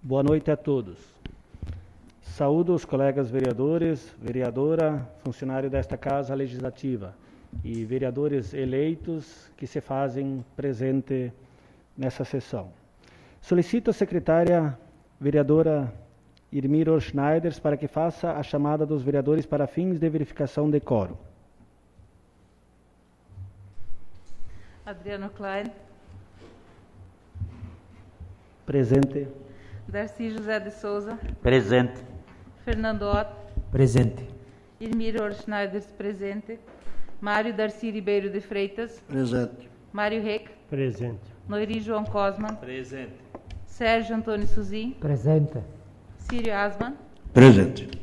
Boa noite a todos. Saúdo os colegas vereadores, vereadora, funcionário desta Casa Legislativa e vereadores eleitos que se fazem presente nessa sessão. Solicito a secretária vereadora Irmiro Schneiders para que faça a chamada dos vereadores para fins de verificação de quórum. Adriano Klein. Presente. Darcy José de Souza. Presente. Fernando Ott. Presente. Irmiro Schneiders, presente. Mário Darcy Ribeiro de Freitas. Presente. Mário Reck. Presente. Noiri João Cosman. Presente. Sérgio Antônio Suzin. Presente. Círio Asman. Presente.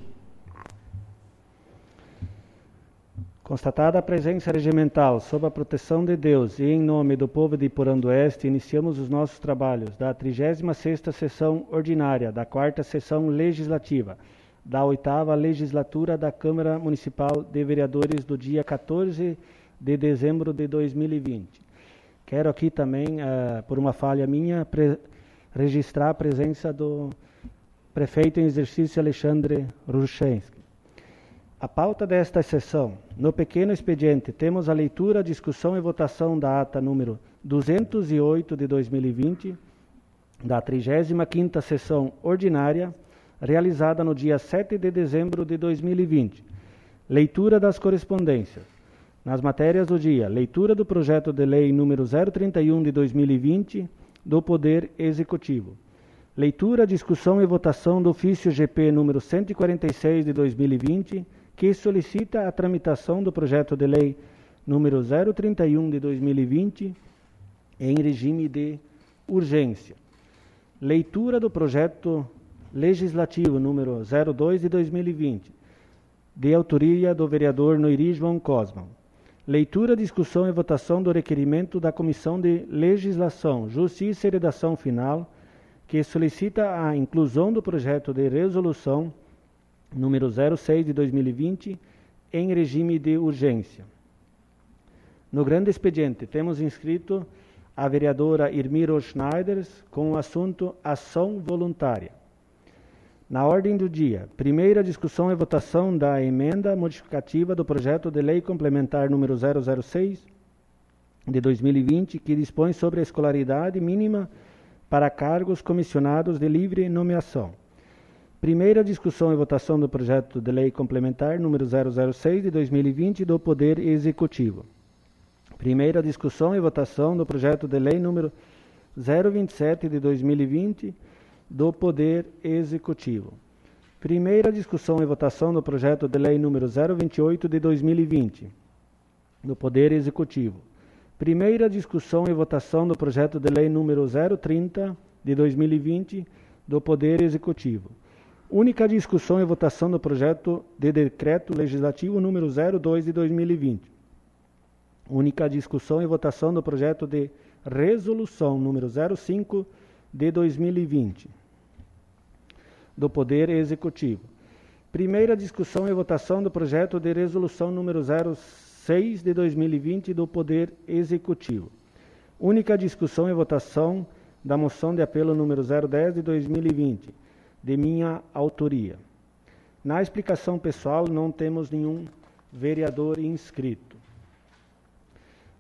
Constatada a presença regimental, sob a proteção de Deus e em nome do povo de Iporã do Oeste, iniciamos os nossos trabalhos da 36ª Sessão Ordinária, da 4ª Sessão Legislativa, da 8ª Legislatura da Câmara Municipal de Vereadores do dia 14 de dezembro de 2020. Quero aqui também, por uma falha minha, registrar a presença do prefeito em exercício Alexandre Ruchensky. A pauta desta sessão: no pequeno expediente, temos a leitura, discussão e votação da ata número 208 de 2020, da 35ª Sessão Ordinária, realizada no dia 7 de dezembro de 2020. Leitura das correspondências. Nas matérias do dia: leitura do projeto de lei número 031 de 2020, do Poder Executivo. Leitura, discussão e votação do ofício GP número 146 de 2020, que solicita a tramitação do projeto de lei número 031 de 2020 em regime de urgência. Leitura do projeto legislativo número 02 de 2020, de autoria do vereador Noiri João Cosman. Leitura, discussão e votação do requerimento da Comissão de Legislação, Justiça e Redação Final, que solicita a inclusão do projeto de resolução número 06 de 2020, em regime de urgência. No grande expediente, temos inscrito a vereadora Irmiro Schneiders com o assunto Ação Voluntária. Na ordem do dia, primeira discussão e votação da emenda modificativa do projeto de lei complementar número 006 de 2020, que dispõe sobre a escolaridade mínima para cargos comissionados de livre nomeação. Primeira discussão e votação do projeto de lei complementar número 006 de 2020 do Poder Executivo. Primeira discussão e votação do projeto de lei número 027 de 2020 do Poder Executivo. Primeira discussão e votação do projeto de lei número 028 de 2020 do Poder Executivo. Primeira discussão e votação do projeto de lei número 030 de 2020 do Poder Executivo. Única discussão e votação do projeto de decreto legislativo número 02 de 2020. Única discussão e votação do projeto de resolução número 05 de 2020 do Poder Executivo. Primeira discussão e votação do projeto de resolução número 06 de 2020 do Poder Executivo. Única discussão e votação da moção de apelo número 010 de 2020, de minha autoria. Na explicação pessoal, não temos nenhum vereador inscrito.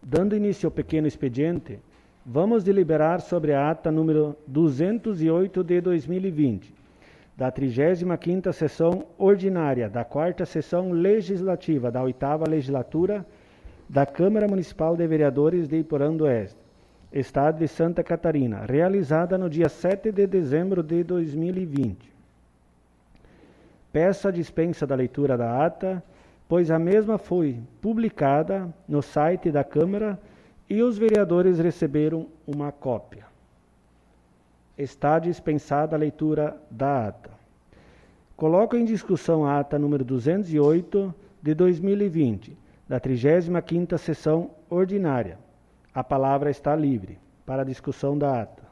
Dando início ao pequeno expediente, vamos deliberar sobre a ata número 208 de 2020, da 35ª Sessão Ordinária, da 4ª Sessão Legislativa, da 8ª Legislatura da Câmara Municipal de Vereadores de Iporã do Oeste, Estado de Santa Catarina, realizada no dia 7 de dezembro de 2020. Peço a dispensa da leitura da ata, pois a mesma foi publicada no site da Câmara e os vereadores receberam uma cópia. Está dispensada a leitura da ata. Coloco em discussão a ata número 208 de 2020, da 35ª Sessão Ordinária. A palavra está livre para a discussão da ata.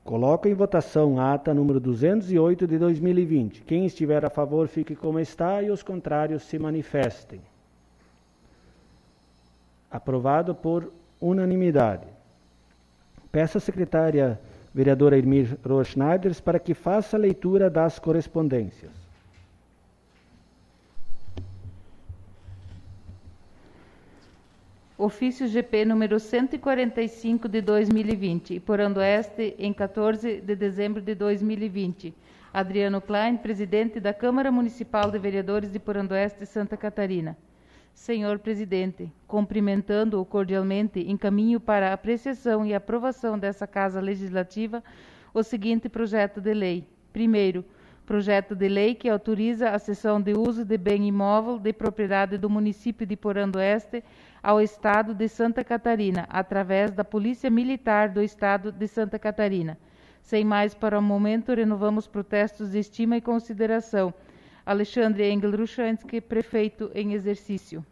Coloco em votação a ata número 208 de 2020. Quem estiver a favor, fique como está e os contrários se manifestem. Aprovado por unanimidade. Peço à secretária vereadora Irmir Roschneiders, para que faça a leitura das correspondências. Ofício GP número 145 de 2020, Iporã do Oeste, em 14 de dezembro de 2020. Adriano Klein, presidente da Câmara Municipal de Vereadores de Iporã do Oeste, Santa Catarina. Senhor presidente, cumprimentando-o cordialmente, encaminho para a apreciação e aprovação dessa Casa Legislativa o seguinte projeto de lei. Primeiro, projeto de lei que autoriza a cessão de uso de bem imóvel de propriedade do município de Iporã do Oeste ao Estado de Santa Catarina, através da Polícia Militar do Estado de Santa Catarina. Sem mais para o momento, renovamos protestos de estima e consideração. Alexandre Engel Ruchansky, prefeito em exercício.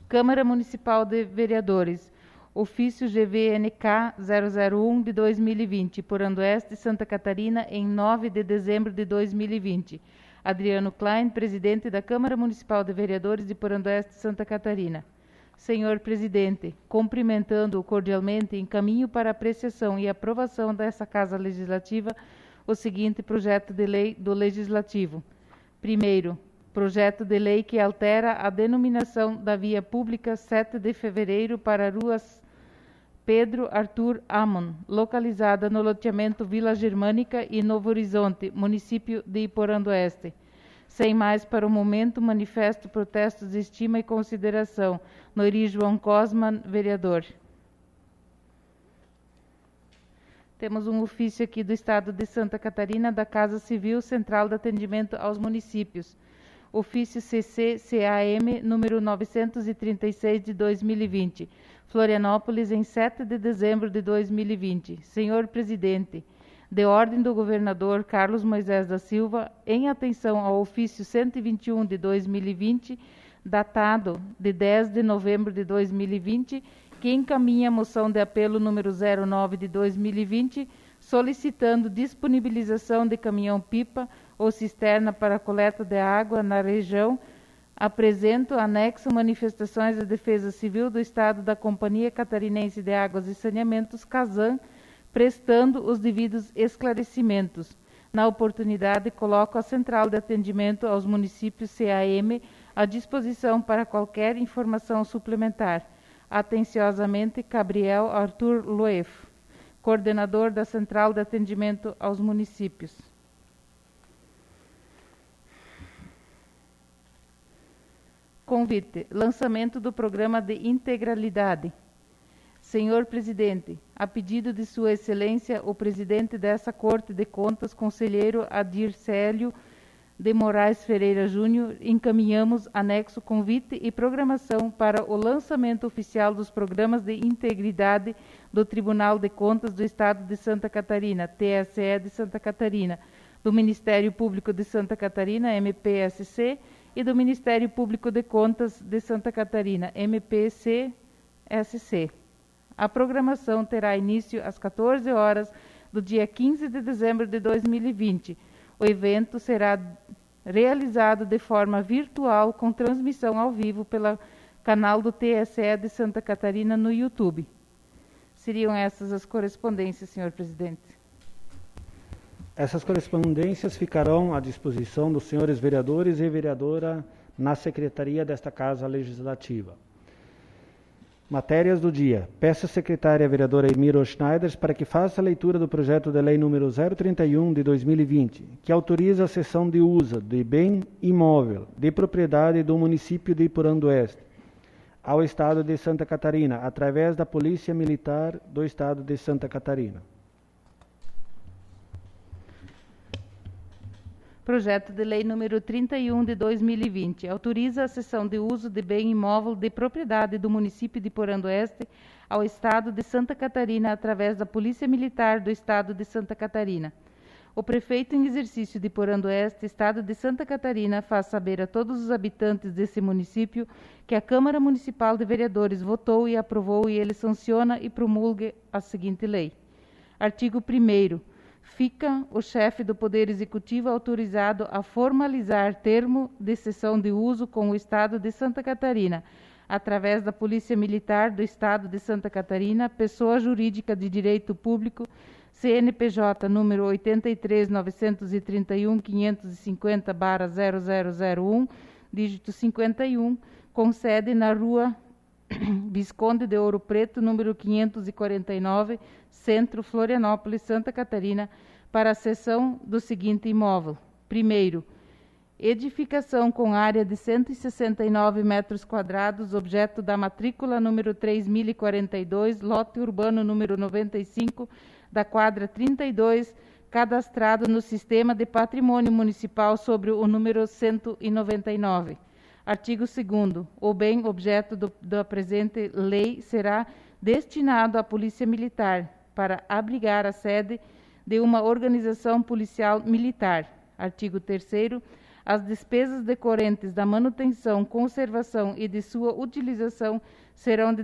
Câmara Municipal de Vereadores. Ofício GVNK 001 de 2020, Iporã do Oeste, Santa Catarina, em 9 de dezembro de 2020. Adriano Klein, presidente da Câmara Municipal de Vereadores de Iporã do Oeste, Santa Catarina. Senhor presidente, cumprimentando-o cordialmente, encaminho para apreciação e aprovação dessa Casa Legislativa o seguinte projeto de lei do Legislativo. Primeiro, projeto de lei que altera a denominação da via pública 7 de fevereiro para ruas Pedro Arthur Amon, localizada no loteamento Vila Germânica e Novo Horizonte, município de Iporã do Oeste. Sem mais para o momento, manifesto protestos de estima e consideração. Noiri João Cosman, vereador. Temos um ofício aqui do Estado de Santa Catarina, da Casa Civil Central de Atendimento aos Municípios. Ofício CC-CAM, número 936 de 2020. Florianópolis, em 7 de dezembro de 2020. Senhor presidente, de ordem do governador Carlos Moisés da Silva, em atenção ao ofício 121 de 2020, datado de 10 de novembro de 2020, que encaminha a moção de apelo número 09 de 2020, solicitando disponibilização de caminhão-pipa ou cisterna para coleta de água na região, apresento anexo manifestações da Defesa Civil do Estado da Companhia Catarinense de Águas e Saneamentos, CASAN, prestando os devidos esclarecimentos. Na oportunidade, coloco a Central de Atendimento aos Municípios CAM à disposição para qualquer informação suplementar. Atenciosamente, Gabriel Arthur Loef, coordenador da Central de Atendimento aos Municípios. Convite. Lançamento do Programa de Integralidade. Senhor presidente, a pedido de Sua Excelência, o presidente dessa Corte de Contas, conselheiro Adir Célio de Moraes Ferreira Júnior, encaminhamos anexo convite e programação para o lançamento oficial dos programas de integridade do Tribunal de Contas do Estado de Santa Catarina, TSE de Santa Catarina, do Ministério Público de Santa Catarina, MPSC, e do Ministério Público de Contas de Santa Catarina, MPCSC. A programação terá início às 14 horas do dia 15 de dezembro de 2020. O evento será realizado de forma virtual com transmissão ao vivo pelo canal do TSE de Santa Catarina no YouTube. Seriam essas as correspondências, senhor presidente. Essas correspondências ficarão à disposição dos senhores vereadores e vereadora na secretaria desta Casa Legislativa. Matérias do dia. Peço à secretária vereadora Irmir Roschneiders para que faça a leitura do projeto de lei número 031 de 2020, que autoriza a cessão de uso de bem imóvel de propriedade do município de Iporã do Oeste ao Estado de Santa Catarina, através da Polícia Militar do Estado de Santa Catarina. Projeto de Lei número 31 de 2020, autoriza a cessão de uso de bem imóvel de propriedade do município de Iporã do Oeste ao Estado de Santa Catarina através da Polícia Militar do Estado de Santa Catarina. O prefeito em exercício de Iporã do Oeste, Estado de Santa Catarina, faz saber a todos os habitantes desse município que a Câmara Municipal de Vereadores votou e aprovou e ele sanciona e promulga a seguinte lei. Artigo 1º. Fica o chefe do Poder Executivo autorizado a formalizar termo de cessão de uso com o Estado de Santa Catarina, através da Polícia Militar do Estado de Santa Catarina, pessoa jurídica de direito público, CNPJ número 83.931.550/0001, dígito 51, com sede na Rua Visconde de Ouro Preto, número 549, Centro, Florianópolis, Santa Catarina, para a cessão do seguinte imóvel. Primeiro, edificação com área de 169 metros quadrados, objeto da matrícula número 3042, lote urbano número 95, da quadra 32, cadastrado no Sistema de Patrimônio Municipal sobre o número 199. Artigo 2º. O bem objeto da presente lei será destinado à Polícia Militar para abrigar a sede de uma organização policial militar. Artigo 3º. As despesas decorrentes da manutenção, conservação e de sua utilização serão de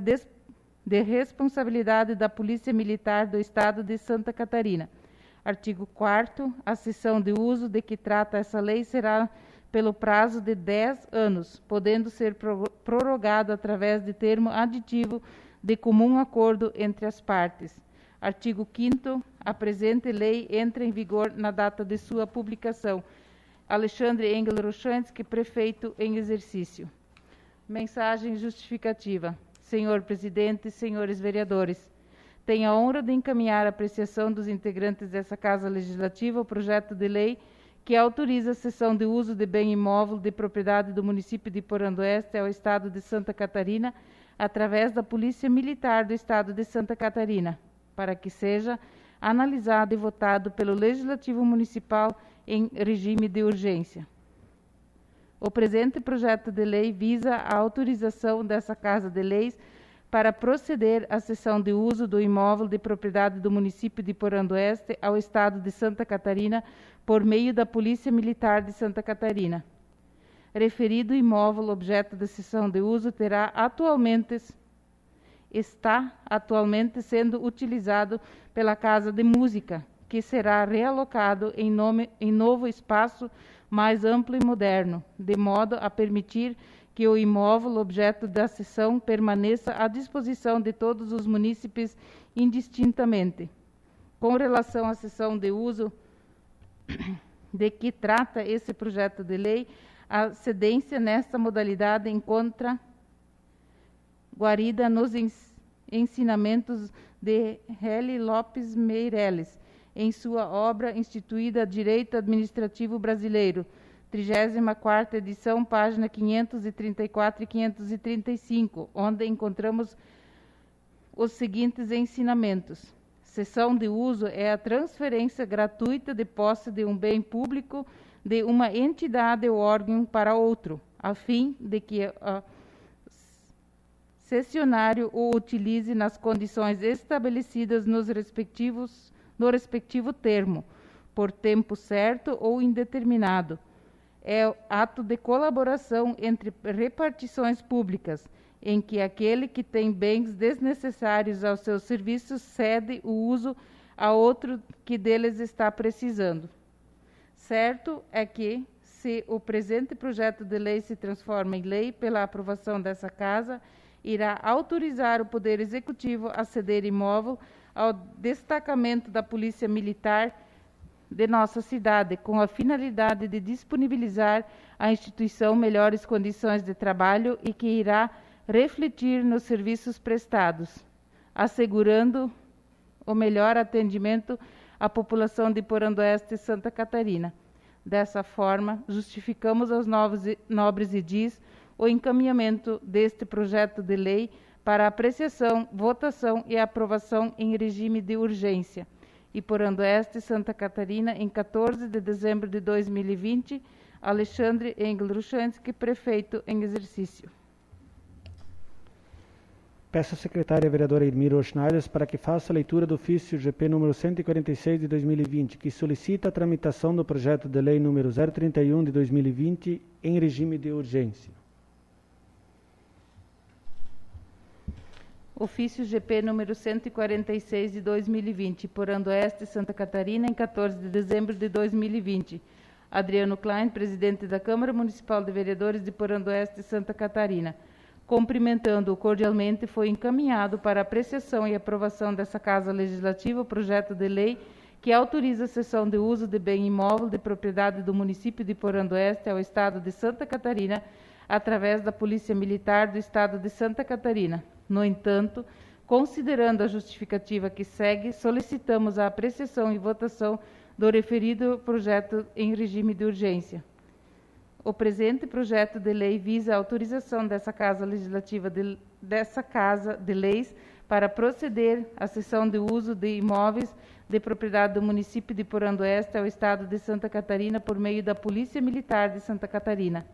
responsabilidade da Polícia Militar do Estado de Santa Catarina. Artigo 4º. A cessão de uso de que trata essa lei será pelo prazo de 10 anos, podendo ser prorrogado através de termo aditivo de comum acordo entre as partes. Artigo 5º. A presente lei entra em vigor na data de sua publicação. Alexandre Engel Ruchansky, prefeito em exercício. Mensagem justificativa. Senhor presidente, senhores vereadores, tenho a honra de encaminhar a apreciação dos integrantes dessa Casa Legislativa o projeto de lei que autoriza a cessão de uso de bem imóvel de propriedade do município de Porã do Oeste ao Estado de Santa Catarina, através da Polícia Militar do Estado de Santa Catarina, para que seja analisado e votado pelo Legislativo Municipal em regime de urgência. O presente projeto de lei visa a autorização dessa Casa de Leis para proceder à cessão de uso do imóvel de propriedade do município de Porã do Oeste ao Estado de Santa Catarina por meio da Polícia Militar de Santa Catarina. Referido imóvel objeto de cessão de uso está atualmente sendo utilizado pela Casa de Música, que será realocado em novo espaço mais amplo e moderno, de modo a permitir que o imóvel objeto da cessão permaneça à disposição de todos os munícipes indistintamente. Com relação à cessão de uso de que trata esse projeto de lei, a cedência nesta modalidade encontra guarida nos ensinamentos de Heli Lopes Meireles, em sua obra instituída Direito Administrativo Brasileiro, 34ª edição, página 534 e 535, onde encontramos os seguintes ensinamentos. Cessão de uso é a transferência gratuita de posse de um bem público de uma entidade ou órgão para outro, a fim de que o cessionário o utilize nas condições estabelecidas no respectivo termo, por tempo certo ou indeterminado. É ato de colaboração entre repartições públicas, em que aquele que tem bens desnecessários aos seus serviços cede o uso a outro que deles está precisando. Certo é que, se o presente projeto de lei se transforma em lei pela aprovação dessa Casa, irá autorizar o Poder Executivo a ceder imóvel ao destacamento da Polícia Militar de nossa cidade, com a finalidade de disponibilizar à instituição melhores condições de trabalho e que irá refletir nos serviços prestados, assegurando o melhor atendimento à população de Porã do Oeste e Santa Catarina. Dessa forma, justificamos aos nobres edis o encaminhamento deste projeto de lei para apreciação, votação e aprovação em regime de urgência. E Porã do Oeste e Santa Catarina, em 14 de dezembro de 2020, Alexandre Engel Ruchansky, prefeito em exercício. Peço à secretária vereadora Irmira Schneider para que faça a leitura do ofício GP número 146 de 2020, que solicita a tramitação do projeto de lei número 031 de 2020 em regime de urgência. Ofício GP número 146 de 2020, Porã do Oeste, Santa Catarina, em 14 de dezembro de 2020. Adriano Klein, presidente da Câmara Municipal de Vereadores de Porã do Oeste, Santa Catarina. Cumprimentando-o cordialmente, foi encaminhado para apreciação e aprovação dessa Casa Legislativa o projeto de lei que autoriza a cessão de uso de bem imóvel de propriedade do município de Porã do Oeste ao Estado de Santa Catarina, através da Polícia Militar do Estado de Santa Catarina. No entanto, considerando a justificativa que segue, solicitamos a apreciação e votação do referido projeto em regime de urgência. O presente projeto de lei visa a autorização dessa Casa Legislativa dessa Casa de Leis para proceder à cessão de uso de imóveis de propriedade do município de Porã do Oeste ao Estado de Santa Catarina por meio da Polícia Militar de Santa Catarina.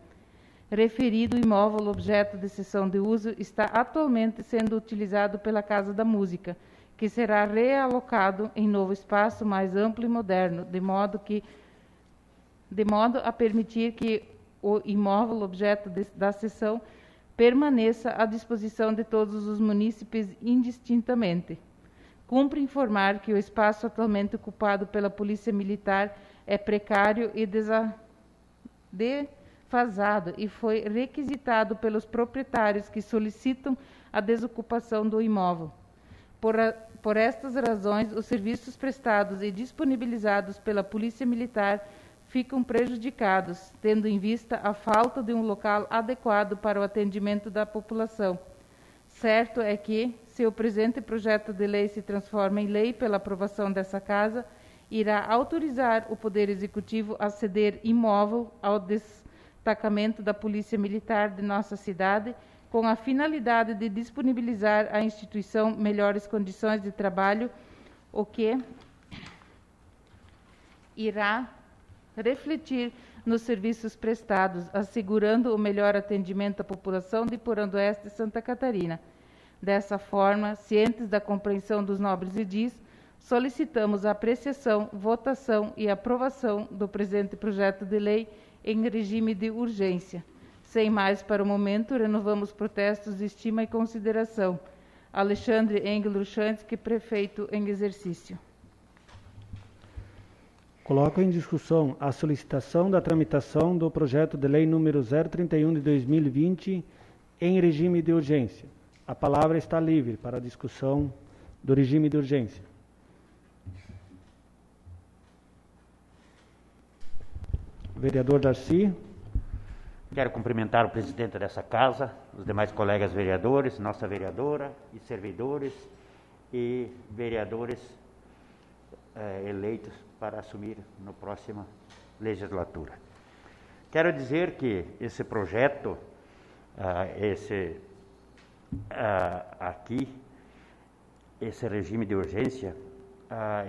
Referido imóvel objeto de cessão de uso está atualmente sendo utilizado pela Casa da Música, que será realocado em novo espaço mais amplo e moderno, de modo a permitir que o imóvel objeto da cessão permaneça à disposição de todos os munícipes indistintamente. Cumpre informar que o espaço atualmente ocupado pela Polícia Militar é precário e defasado e foi requisitado pelos proprietários que solicitam a desocupação do imóvel. Por estas razões, os serviços prestados e disponibilizados pela Polícia Militar ficam prejudicados, tendo em vista a falta de um local adequado para o atendimento da população. Certo é que, se o presente projeto de lei se transforma em lei pela aprovação dessa Casa, irá autorizar o Poder Executivo a ceder imóvel ao destacamento da Polícia Militar de nossa cidade, com a finalidade de disponibilizar à instituição melhores condições de trabalho, o que irá refletir nos serviços prestados, assegurando o melhor atendimento à população de Porã do Oeste e Santa Catarina. Dessa forma, cientes da compreensão dos nobres edis, solicitamos a apreciação, votação e aprovação do presente projeto de lei em regime de urgência. Sem mais para o momento, renovamos protestos de estima e consideração. Alexandre Engel Ruchansky, prefeito em exercício. Coloco em discussão a solicitação da tramitação do projeto de lei número 031 de 2020 em regime de urgência. A palavra está livre para a discussão do regime de urgência. Vereador Darcy. Quero cumprimentar o presidente dessa casa, os demais colegas vereadores, nossa vereadora e servidores e vereadores eleitos para assumir na próxima legislatura. Quero dizer que esse projeto, esse regime de urgência,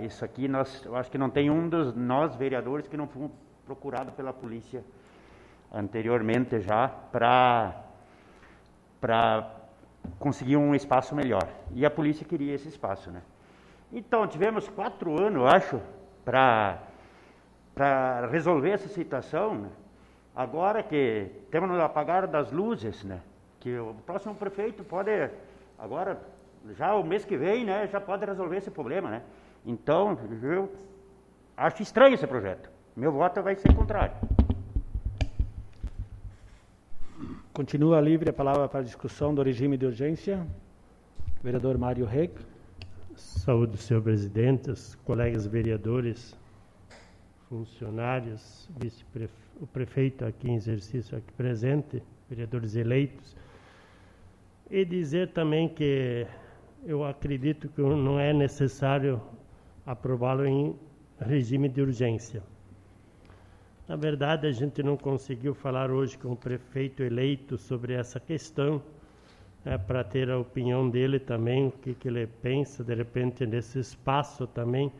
isso aqui eu acho que não tem um dos nós vereadores que não fomos procurados pela polícia anteriormente já para conseguir um espaço melhor. E a polícia queria esse espaço, né? Então, tivemos 4 anos, eu acho, para resolver essa situação, né? Agora que temos no apagar das luzes, né? Que o próximo prefeito pode, agora, já o mês que vem, né? Já pode resolver esse problema, né? Então, eu acho estranho esse projeto. Meu voto vai ser contrário. Continua livre a palavra para a discussão do regime de urgência. Vereador Mário Reg. Saúde, senhor presidente, os colegas vereadores, funcionários, o prefeito aqui em exercício aqui presente, vereadores eleitos, e dizer também que eu acredito que não é necessário aprová-lo em regime de urgência. Na verdade, a gente não conseguiu falar hoje com o prefeito eleito sobre essa questão, para ter a opinião dele também, o que ele pensa, de repente, nesse espaço também,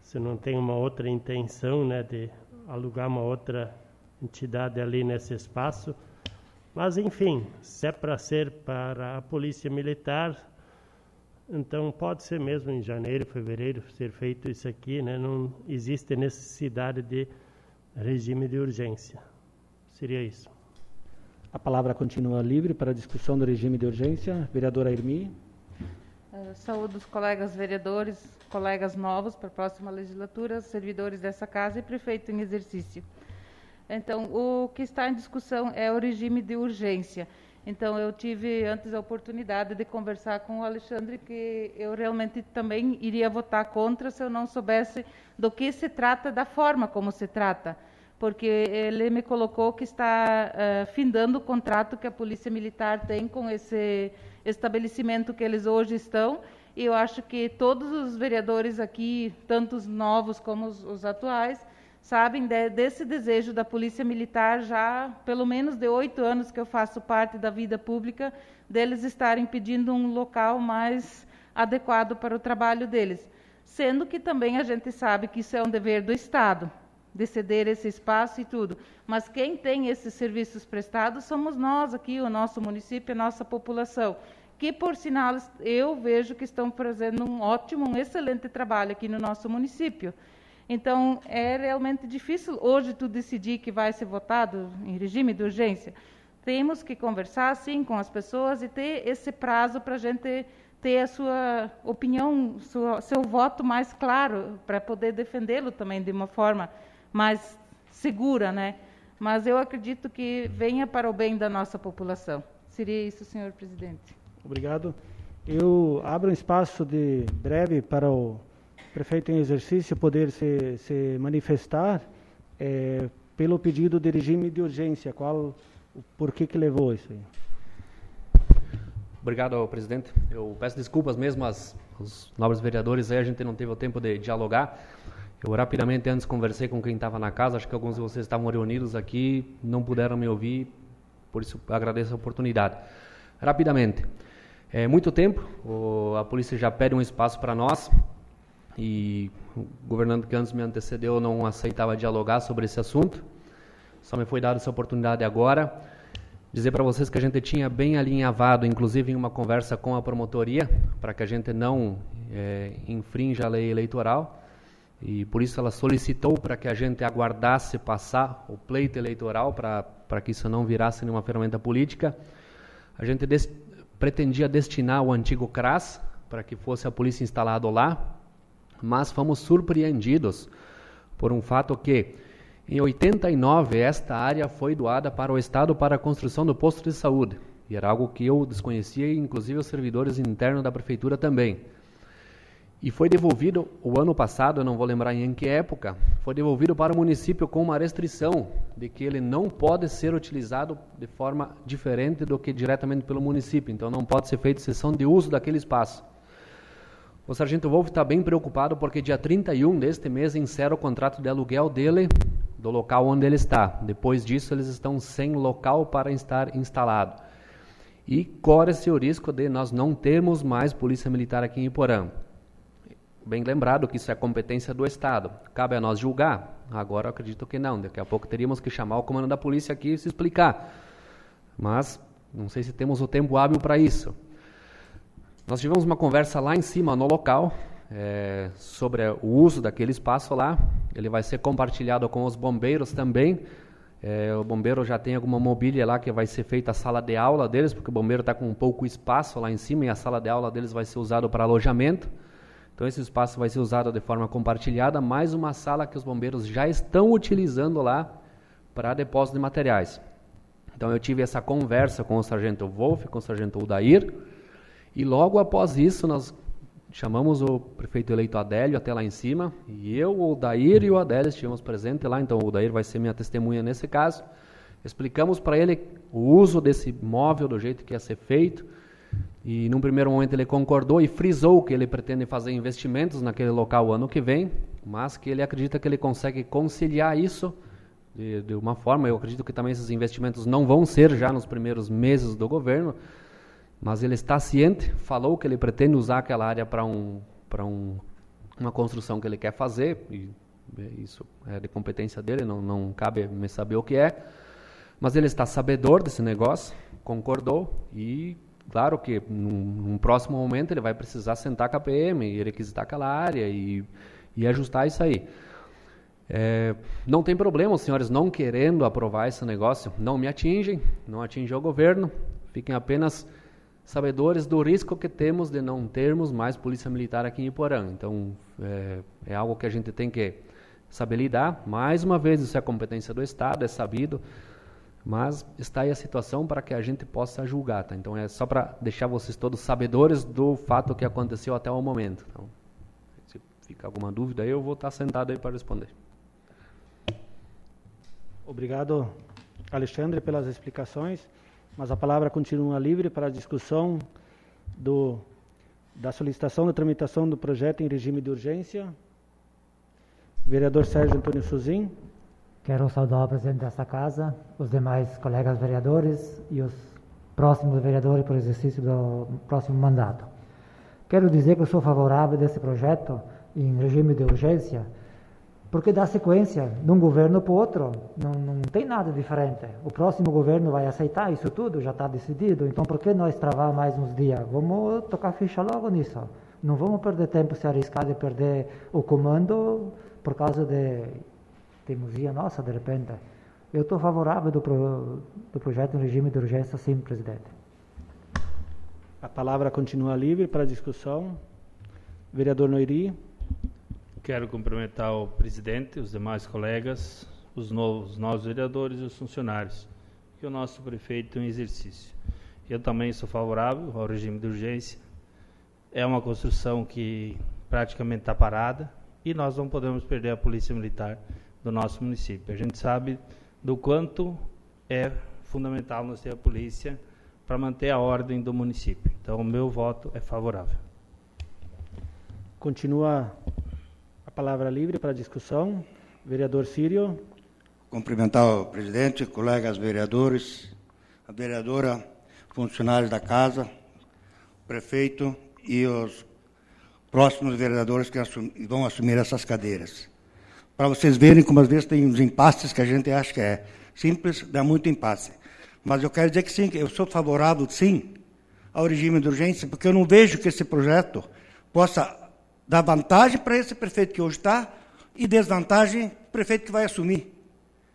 se não tem uma outra intenção, né, de alugar uma outra entidade ali nesse espaço. Mas, enfim, se é para ser para a Polícia Militar, então pode ser mesmo em janeiro, fevereiro, ser feito isso aqui, né? Não existe necessidade de regime de urgência. Seria isso. A palavra continua livre para a discussão do regime de urgência. Vereadora Irmi. Saúdo os colegas vereadores, colegas novos para a próxima legislatura, servidores dessa casa e prefeito em exercício. Então, o que está em discussão é o regime de urgência. Então, eu tive antes a oportunidade de conversar com o Alexandre, que eu realmente também iria votar contra se eu não soubesse do que se trata, da forma como se trata. Porque ele me colocou que está findando o contrato que a Polícia Militar tem com esse estabelecimento que eles hoje estão, e eu acho que todos os vereadores aqui, tanto os novos como os atuais, sabem desse desejo da Polícia Militar já pelo menos de 8 anos que eu faço parte da vida pública, deles estarem pedindo um local mais adequado para o trabalho deles. Sendo que também a gente sabe que isso é um dever do Estado, de ceder esse espaço e tudo. Mas quem tem esses serviços prestados somos nós aqui, o nosso município, a nossa população, que, por sinal, eu vejo que estão fazendo um excelente trabalho aqui no nosso município. Então, é realmente difícil hoje tu decidir que vai ser votado em regime de urgência. Temos que conversar, sim, com as pessoas e ter esse prazo para a gente ter a sua opinião, seu voto mais claro, para poder defendê-lo também de uma forma mais segura, né? Mas eu acredito que venha para o bem da nossa população. Seria isso, senhor presidente. Obrigado. Eu abro um espaço de breve para o prefeito em exercício poder se manifestar pelo pedido de regime de urgência. Por que levou isso aí? Obrigado, presidente. Eu peço desculpas mesmo aos nobres vereadores, aí a gente não teve o tempo de dialogar. Eu rapidamente antes conversei com quem estava na casa, acho que alguns de vocês estavam reunidos aqui, não puderam me ouvir, por isso agradeço a oportunidade. Rapidamente, muito tempo, a polícia já pede um espaço para nós, e o governante que antes me antecedeu não aceitava dialogar sobre esse assunto, só me foi dada essa oportunidade agora. Dizer para vocês que a gente tinha bem alinhavado, inclusive em uma conversa com a promotoria, para que a gente não infrinja a lei eleitoral, e por isso ela solicitou para que a gente aguardasse passar o pleito eleitoral, para que isso não virasse nenhuma ferramenta política. A gente pretendia destinar o antigo CRAS, para que fosse a polícia instalada lá, mas fomos surpreendidos por um fato que, em 89, esta área foi doada para o Estado para a construção do posto de saúde. E era algo que eu desconhecia, e inclusive os servidores internos da prefeitura também. E foi devolvido, o ano passado, eu não vou lembrar em que época, foi devolvido para o município com uma restrição de que ele não pode ser utilizado de forma diferente do que diretamente pelo município. Então não pode ser feita cessão de uso daquele espaço. O sargento Wolff está bem preocupado porque dia 31 deste mês encerra o contrato de aluguel dele, do local onde ele está. Depois disso, eles estão sem local para estar instalado. E corre-se o risco de nós não termos mais polícia militar aqui em Iporã. Bem lembrado que isso é competência do Estado. Cabe a nós julgar? Agora eu acredito que não. Daqui a pouco teríamos que chamar o comando da polícia aqui e se explicar. Mas não sei se temos o tempo hábil para isso. Nós tivemos uma conversa lá em cima, no local, sobre o uso daquele espaço lá. Ele vai ser compartilhado com os bombeiros também. O bombeiro já tem alguma mobília lá que vai ser feita a sala de aula deles, porque o bombeiro está com um pouco espaço lá em cima e a sala de aula deles vai ser usada para alojamento. Então esse espaço vai ser usado de forma compartilhada, mais uma sala que os bombeiros já estão utilizando lá para depósito de materiais. Então eu tive essa conversa com o sargento Wolff, com o sargento Udair, e logo após isso nós chamamos o prefeito eleito Adélio até lá em cima, e eu, o Udair e o Adélio estivemos presentes lá, então o Udair vai ser minha testemunha nesse caso. Explicamos para ele o uso desse móvel do jeito que ia ser feito, e num primeiro momento ele concordou e frisou que ele pretende fazer investimentos naquele local ano que vem, mas que ele acredita que ele consegue conciliar isso de uma forma. Eu acredito que também esses investimentos não vão ser já nos primeiros meses do governo, mas ele está ciente, falou que ele pretende usar aquela área para uma construção que ele quer fazer, e isso é de competência dele, não cabe me saber o que é, mas ele está sabedor desse negócio, concordou, e claro que num próximo momento ele vai precisar sentar com a PM e requisitar aquela área e ajustar isso aí. Não tem problema os senhores não querendo aprovar esse negócio, não me atingem, não atinge o governo, fiquem apenas sabedores do risco que temos de não termos mais polícia militar aqui em Iporã. Então é algo que a gente tem que saber lidar. Mais uma vez, isso é competência do Estado, é sabido. Mas está aí a situação para que a gente possa julgar, tá? Então é só para deixar vocês todos sabedores do fato que aconteceu até o momento. Então, se ficar alguma dúvida, eu vou estar sentado aí para responder. Obrigado, Alexandre, pelas explicações, mas a palavra continua livre para a discussão da solicitação da tramitação do projeto em regime de urgência. Vereador Sérgio Antônio Suzin. Quero saudar o presidente desta casa, os demais colegas vereadores e os próximos vereadores para o exercício do próximo mandato. Quero dizer que eu sou favorável desse projeto em regime de urgência, porque dá sequência de um governo para o outro, não tem nada diferente. O próximo governo vai aceitar isso tudo, já está decidido, então por que nós travar mais uns dias? Vamos tocar ficha logo nisso. Não vamos perder tempo, se arriscar de perder o comando por causa de teimosia nossa, de repente. Eu estou favorável do projeto em regime de urgência, sim, presidente. A palavra continua livre para discussão. Vereador Noiri. Quero cumprimentar o presidente, os demais colegas, os novos vereadores e os funcionários, e o nosso prefeito em exercício. Eu também sou favorável ao regime de urgência. É uma construção que praticamente está parada e nós não podemos perder a Polícia Militar do nosso município. A gente sabe do quanto é fundamental nós ter a polícia para manter a ordem do município. Então, o meu voto é favorável. Continua a palavra livre para discussão. Vereador Sírio. Cumprimentar o presidente, colegas vereadores, a vereadora, funcionários da casa, o prefeito e os próximos vereadores que vão assumir essas cadeiras. Para vocês verem como às vezes tem uns impasses que a gente acha que é simples, dá muito impasse. Mas eu quero dizer que sim, que eu sou favorável, sim, ao regime de urgência, porque eu não vejo que esse projeto possa dar vantagem para esse prefeito que hoje está e desvantagem para o prefeito que vai assumir.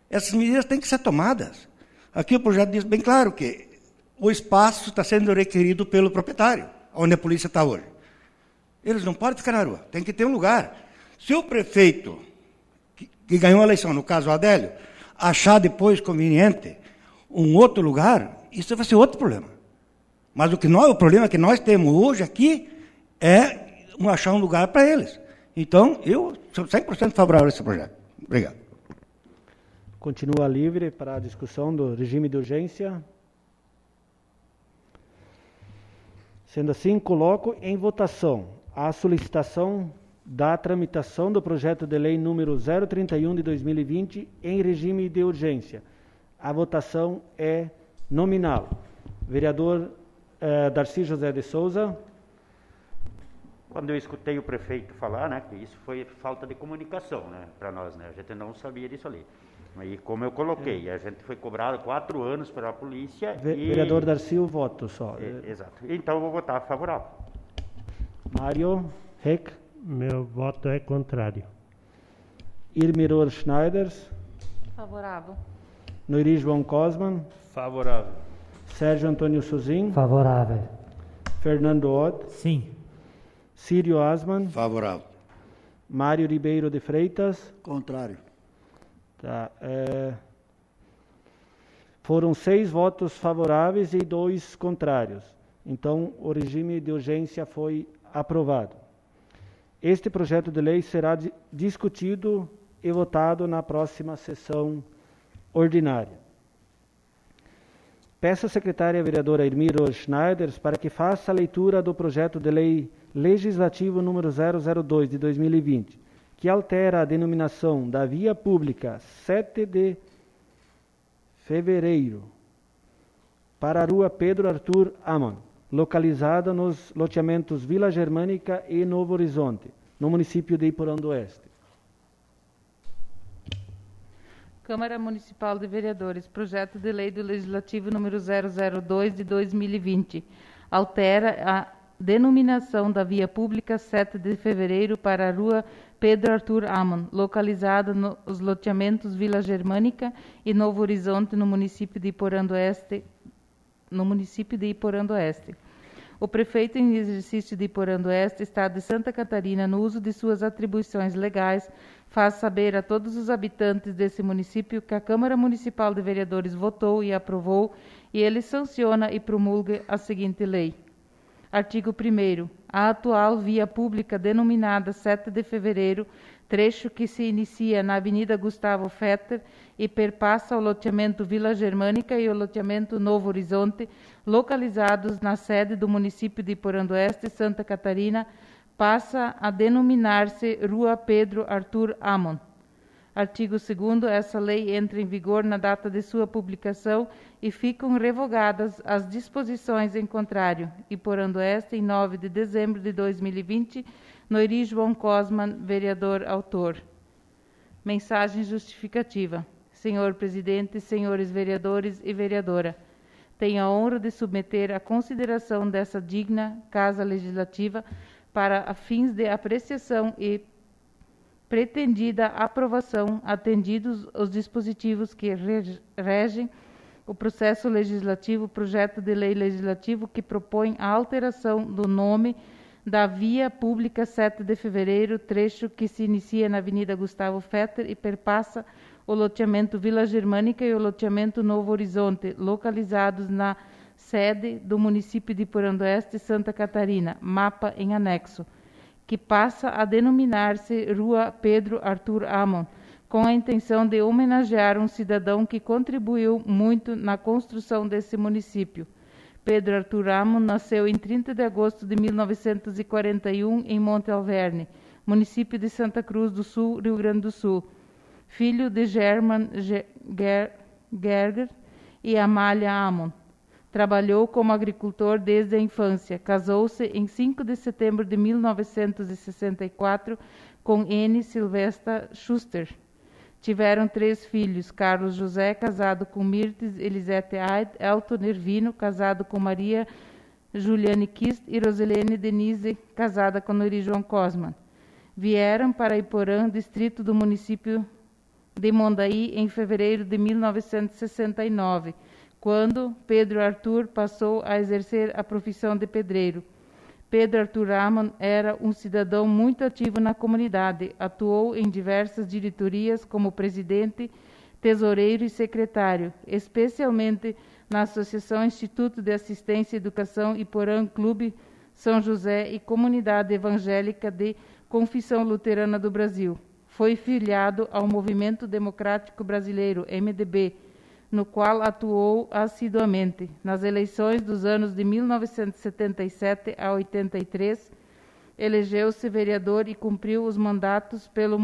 Essas medidas têm que ser tomadas. Aqui o projeto diz bem claro que o espaço está sendo requerido pelo proprietário, onde a polícia está hoje. Eles não podem ficar na rua, tem que ter um lugar. Se o prefeito que ganhou a eleição, no caso o Adélio, achar depois conveniente um outro lugar, isso vai ser outro problema. Mas o problema que nós temos hoje aqui é achar um lugar para eles. Então, eu sou 100% favorável a esse projeto. Obrigado. Continua livre para a discussão do regime de urgência. Sendo assim, coloco em votação a solicitação da tramitação do projeto de lei número 031 de 2020 em regime de urgência. A votação é nominal. Vereador Darcy José de Souza. Quando eu escutei o prefeito falar, né, que isso foi falta de comunicação, né, para nós, né, a gente não sabia disso ali. E como eu coloquei, a gente foi cobrado 4 anos pela polícia Vereador Darcy, o voto só. Exato. Então eu vou votar favorável. Mário Heck. Meu voto é contrário. Irmiror Schneiders. Favorável. Noiri João Cosman. Favorável. Sérgio Antônio Suzin. Favorável. Fernando Ott. Sim. Sírio Asman. Favorável. Mário Ribeiro de Freitas. Contrário. Tá, foram 6 votos favoráveis e 2 contrários. Então, o regime de urgência foi aprovado. Este projeto de lei será discutido e votado na próxima sessão ordinária. Peço à secretária vereadora Irmiro Schneiders para que faça a leitura do projeto de lei legislativo número 002 de 2020, que altera a denominação da via pública 7 de fevereiro para a rua Pedro Arthur Amon, localizada nos loteamentos Vila Germânica e Novo Horizonte, no município de Iporã do Oeste. Câmara Municipal de Vereadores, projeto de lei do Legislativo número 002 de 2020, altera a denominação da via pública 7 de fevereiro para a rua Pedro Arthur Amon, localizada nos loteamentos Vila Germânica e Novo Horizonte, no município de Iporã do Oeste. O prefeito em exercício de Iporã do Oeste, Estado de Santa Catarina, no uso de suas atribuições legais, faz saber a todos os habitantes desse município que a Câmara Municipal de Vereadores votou e aprovou, e ele sanciona e promulga a seguinte lei. Artigo 1º. A atual via pública denominada 7 de Fevereiro, trecho que se inicia na Avenida Gustavo Fetter e perpassa o loteamento Vila Germânica e o loteamento Novo Horizonte, localizados na sede do município de Iporã do Oeste, Santa Catarina, passa a denominar-se Rua Pedro Arthur Amon. Artigo 2º. Essa lei entra em vigor na data de sua publicação e ficam revogadas as disposições em contrário. Iporã do Oeste, em 9 de dezembro de 2020, Noiri João Cosman, vereador autor. Mensagem justificativa. Senhor Presidente, senhores vereadores e vereadora, tenho a honra de submeter à consideração dessa digna Casa Legislativa para fins de apreciação e pretendida aprovação, atendidos os dispositivos que regem o processo legislativo, projeto de lei legislativo que propõe a alteração do nome da Via Pública 7 de Fevereiro, trecho que se inicia na Avenida Gustavo Fetter e perpassa o loteamento Vila Germânica e o loteamento Novo Horizonte, localizados na sede do município de Iporã do Oeste, Santa Catarina, mapa em anexo, que passa a denominar-se Rua Pedro Arthur Amon, com a intenção de homenagear um cidadão que contribuiu muito na construção desse município. Pedro Arthur Amon nasceu em 30 de agosto de 1941 em Monte Alverne, município de Santa Cruz do Sul, Rio Grande do Sul. Filho de German Gerger e Amália Amon. Trabalhou como agricultor desde a infância. Casou-se em 5 de setembro de 1964 com N. Silvestra Schuster. Tiveram 3 filhos: Carlos José, casado com Mirtes Elisete Aide, Elton Ervino, casado com Maria Juliane Kist, e Roselene Denise, casada com Noiri João Cosman. Vieram para Iporã, distrito do município de Mondaí, em fevereiro de 1969, quando Pedro Arthur passou a exercer a profissão de pedreiro. Pedro Arthur Amon era um cidadão muito ativo na comunidade, atuou em diversas diretorias como presidente, tesoureiro e secretário, especialmente na Associação Instituto de Assistência e Educação Iporã Clube São José e Comunidade Evangélica de Confissão Luterana do Brasil. Foi filiado ao Movimento Democrático Brasileiro, MDB, no qual atuou assiduamente. Nas eleições dos anos de 1977 a 83, elegeu-se vereador e cumpriu os mandatos pelo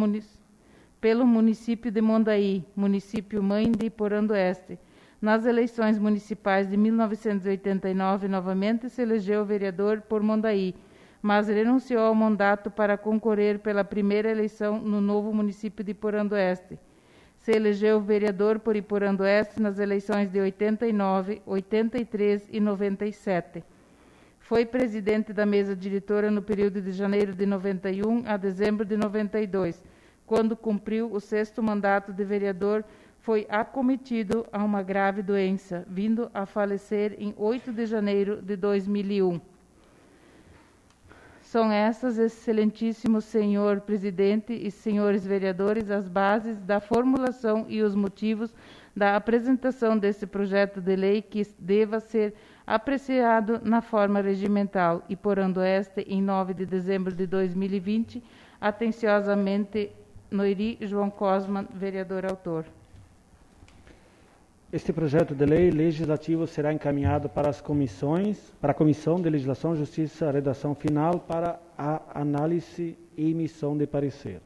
município de Mondaí, município mãe de Iporã do Oeste. Nas eleições municipais de 1989, novamente se elegeu vereador por Mondaí, mas renunciou ao mandato para concorrer pela primeira eleição no novo município de Iporã do Oeste. Se elegeu vereador por Iporã do Oeste nas eleições de 89, 83 e 97. Foi presidente da mesa diretora no período de janeiro de 91 a dezembro de 92. Quando cumpriu o 6º mandato de vereador, foi acometido a uma grave doença, vindo a falecer em 8 de janeiro de 2001. São essas, excelentíssimo senhor presidente e senhores vereadores, as bases da formulação e os motivos da apresentação desse projeto de lei que deva ser apreciado na forma regimental. Iporã do Oeste, em 9 de dezembro de 2020, atenciosamente, Noiri João Cosman, vereador autor. Este projeto de lei legislativo será encaminhado para as comissões, para a Comissão de Legislação, Justiça, redação final, para a análise e emissão de parecer.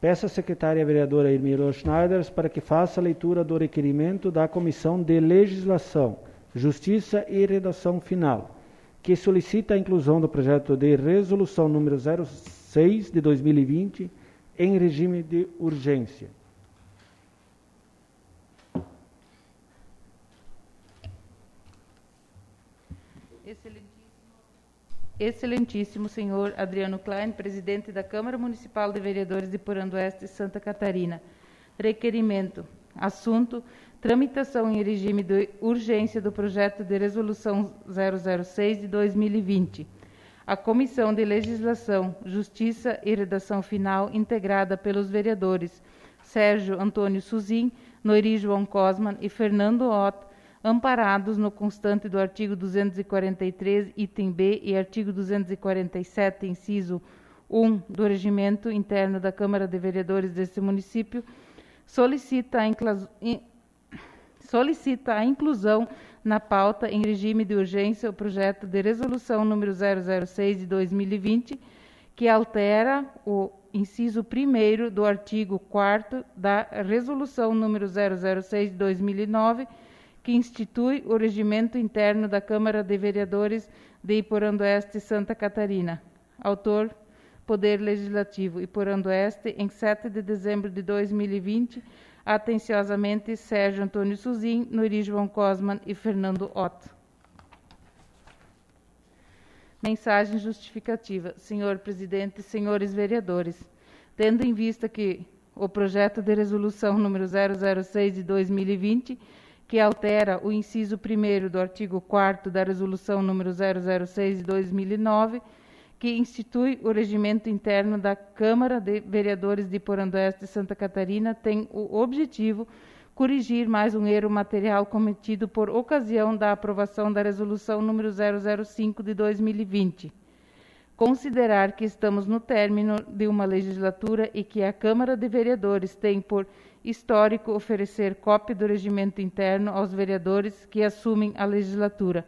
Peço à secretária vereadora Irmiro Schneider para que faça a leitura do requerimento da Comissão de Legislação, Justiça e redação final, que solicita a inclusão do projeto de resolução número 06 de 2020 em regime de urgência. Excelentíssimo senhor Adriano Klein, presidente da Câmara Municipal de Vereadores de Iporã do Oeste, Santa Catarina. Requerimento. Assunto: tramitação em regime de urgência do projeto de resolução 006 de 2020. A Comissão de Legislação, Justiça e Redação Final, integrada pelos vereadores Sérgio Antônio Suzin, Noiri João Cosman e Fernando Ott, amparados no constante do artigo 243, item B, e artigo 247, inciso 1 do Regimento Interno da Câmara de Vereadores deste município, solicita a inclusão na pauta em regime de urgência o projeto de resolução número 006 de 2020, que altera o inciso 1º do artigo 4º da resolução número 006 de 2009, que institui o regimento interno da Câmara de Vereadores de Iporã-do-Oeste, Santa Catarina. Autor: Poder Legislativo, Iporã-do-Oeste, em 7 de dezembro de 2020, atenciosamente, Sérgio Antônio Suzin, Noiri João Cosman e Fernando Ott. Mensagem justificativa. Senhor Presidente, senhores vereadores, tendo em vista que o projeto de resolução número 006 de 2020, que altera o inciso 1º do artigo 4º da resolução número 006 de 2009, que institui o regimento interno da Câmara de Vereadores de Iporã-do-Oeste, Santa Catarina, tem o objetivo corrigir mais um erro material cometido por ocasião da aprovação da resolução número 005 de 2020. Considerar que estamos no término de uma legislatura e que a Câmara de Vereadores tem por histórico oferecer cópia do regimento interno aos vereadores que assumem a legislatura.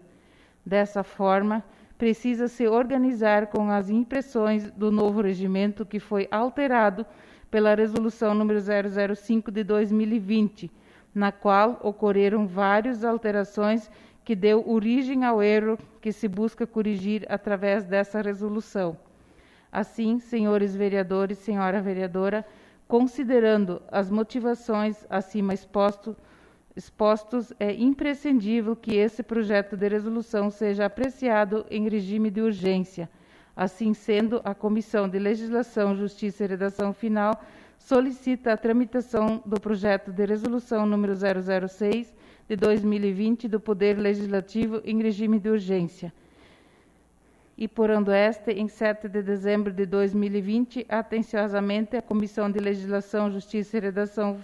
Dessa forma, precisa se organizar com as impressões do novo regimento que foi alterado pela resolução número 005 de 2020, na qual ocorreram várias alterações que deu origem ao erro que se busca corrigir através dessa resolução. Assim, senhores vereadores, senhora vereadora, considerando as motivações acima expostos, é imprescindível que esse projeto de resolução seja apreciado em regime de urgência. Assim sendo, a Comissão de Legislação, Justiça e Redação Final solicita a tramitação do projeto de resolução número 006 de 2020 do Poder Legislativo em regime de urgência. Iporã-do-Oeste, em 7 de dezembro de 2020, atenciosamente, a Comissão de Legislação, Justiça e Redação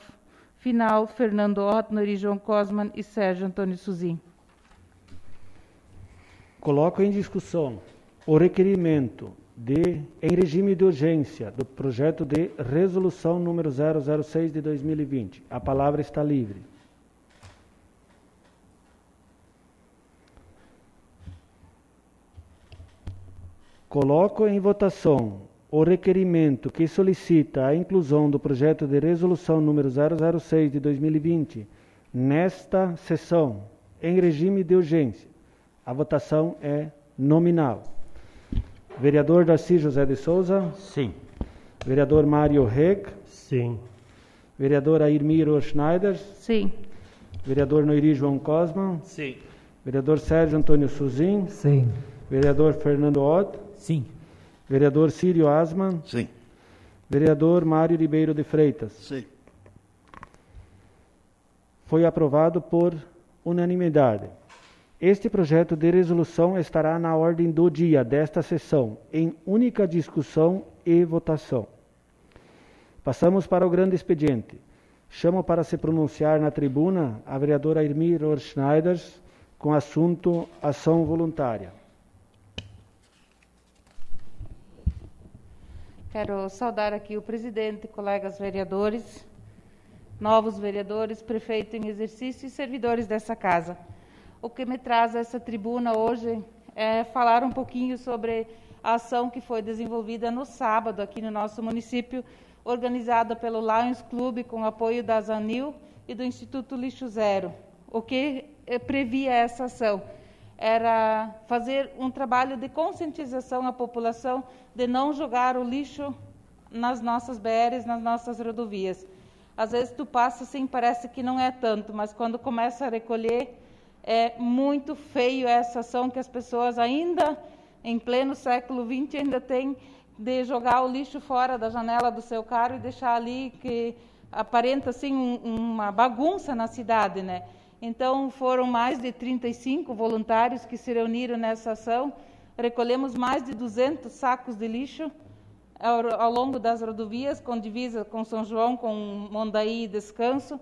Final, Fernando Ott, Noiri João Cosman e Sérgio Antônio Suzin. Coloco em discussão o requerimento em regime de urgência do projeto de resolução número 006 de 2020. A palavra está livre. Coloco em votação o requerimento que solicita a inclusão do projeto de resolução número 006 de 2020 nesta sessão, em regime de urgência. A votação é nominal. Vereador Darcy José de Souza? Sim. Vereador Mário Reg? Sim. Vereadora Irmiro Schneider? Sim. Vereador Noiri João Cosman? Sim. Vereador Sérgio Antônio Suzin? Sim. Vereador Fernando Ott? Sim. Vereador Círio Asman? Sim. Vereador Mário Ribeiro de Freitas? Sim. Foi aprovado por unanimidade. Este projeto de resolução estará na ordem do dia desta sessão, em única discussão e votação. Passamos para o grande expediente. Chamo para se pronunciar na tribuna a vereadora Irmir Schneider, com assunto ação voluntária. Quero saudar aqui o presidente, colegas vereadores, novos vereadores, prefeito em exercício e servidores dessa casa. O que me traz a essa tribuna hoje é falar um pouquinho sobre a ação que foi desenvolvida no sábado aqui no nosso município, organizada pelo Lions Club com apoio da Zanil e do Instituto Lixo Zero. O que previa essa ação? Era fazer um trabalho de conscientização à população de não jogar o lixo nas nossas BRs, nas nossas rodovias. Às vezes tu passa assim, parece que não é tanto, mas quando começa a recolher, é muito feio essa ação que as pessoas ainda, em pleno século XX, ainda têm de jogar o lixo fora da janela do seu carro e deixar ali que aparenta assim uma bagunça na cidade, né? Então foram mais de 35 voluntários que se reuniram nessa ação. Recolhemos mais de 200 sacos de lixo ao longo das rodovias, com divisa com São João, com Mondaí e Descanso.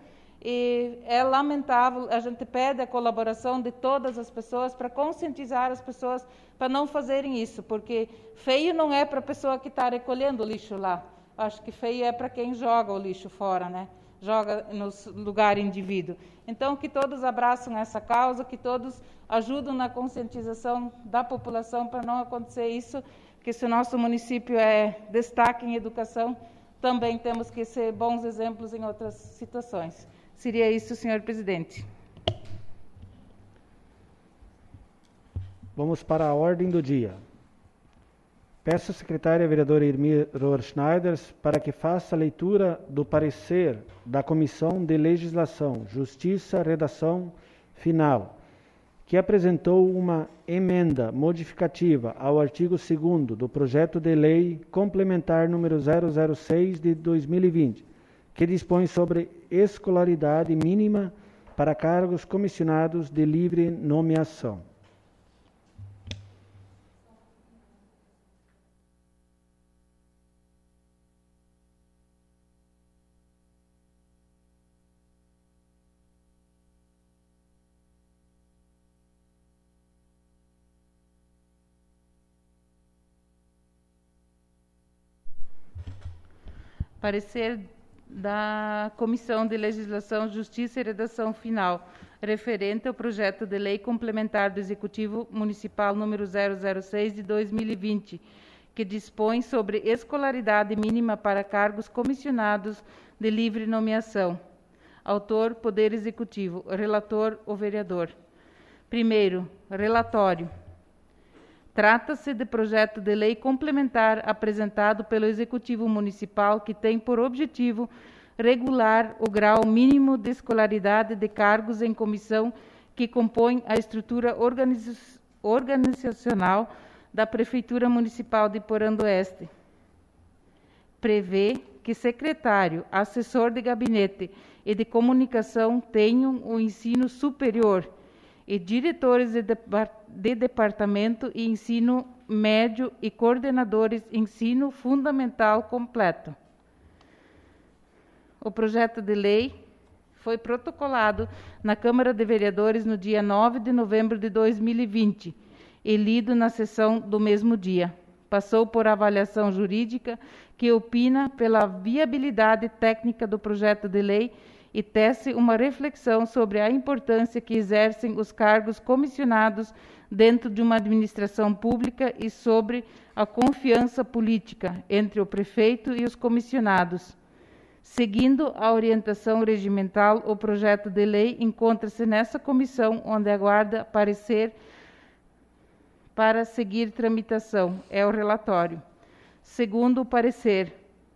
E é lamentável, a gente pede a colaboração de todas as pessoas para conscientizar as pessoas para não fazerem isso, porque feio não é para a pessoa que está recolhendo o lixo lá. Acho que feio é para quem joga o lixo fora, né? Joga no lugar indevido. Então, que todos abraçam essa causa, que todos ajudam na conscientização da população para não acontecer isso, que se o nosso município é destaque em educação, também temos que ser bons exemplos em outras situações. Seria isso, senhor presidente. Vamos para a ordem do dia. Peço à secretária vereadora Irmi Rohr-Schneider para que faça a leitura do parecer da Comissão de Legislação, Justiça, Redação Final, que apresentou uma emenda modificativa ao artigo 2º do projeto de lei complementar número 006 de 2020, que dispõe sobre escolaridade mínima para cargos comissionados de livre nomeação. Parecer da Comissão de Legislação, Justiça e Redação Final, referente ao projeto de lei complementar do Executivo Municipal número 006 de 2020, que dispõe sobre escolaridade mínima para cargos comissionados de livre nomeação. Autor, Poder Executivo. Relator, o vereador. Primeiro, relatório. Trata-se de projeto de lei complementar apresentado pelo Executivo Municipal que tem por objetivo regular o grau mínimo de escolaridade de cargos em comissão que compõem a estrutura organizacional da Prefeitura Municipal de Porã do Oeste. Prevê que secretário, assessor de gabinete e de comunicação tenham o ensino superior e diretores de departamento e ensino médio e coordenadores ensino fundamental completo. O projeto de lei foi protocolado na Câmara de Vereadores no dia 9 de novembro de 2020 e lido na sessão do mesmo dia. Passou por avaliação jurídica que opina pela viabilidade técnica do projeto de lei e tece uma reflexão sobre a importância que exercem os cargos comissionados dentro de uma administração pública e sobre a confiança política entre o prefeito e os comissionados. Seguindo a orientação regimental, o projeto de lei encontra-se nessa comissão, onde aguarda parecer para seguir tramitação. É o relatório. Segundo o parecer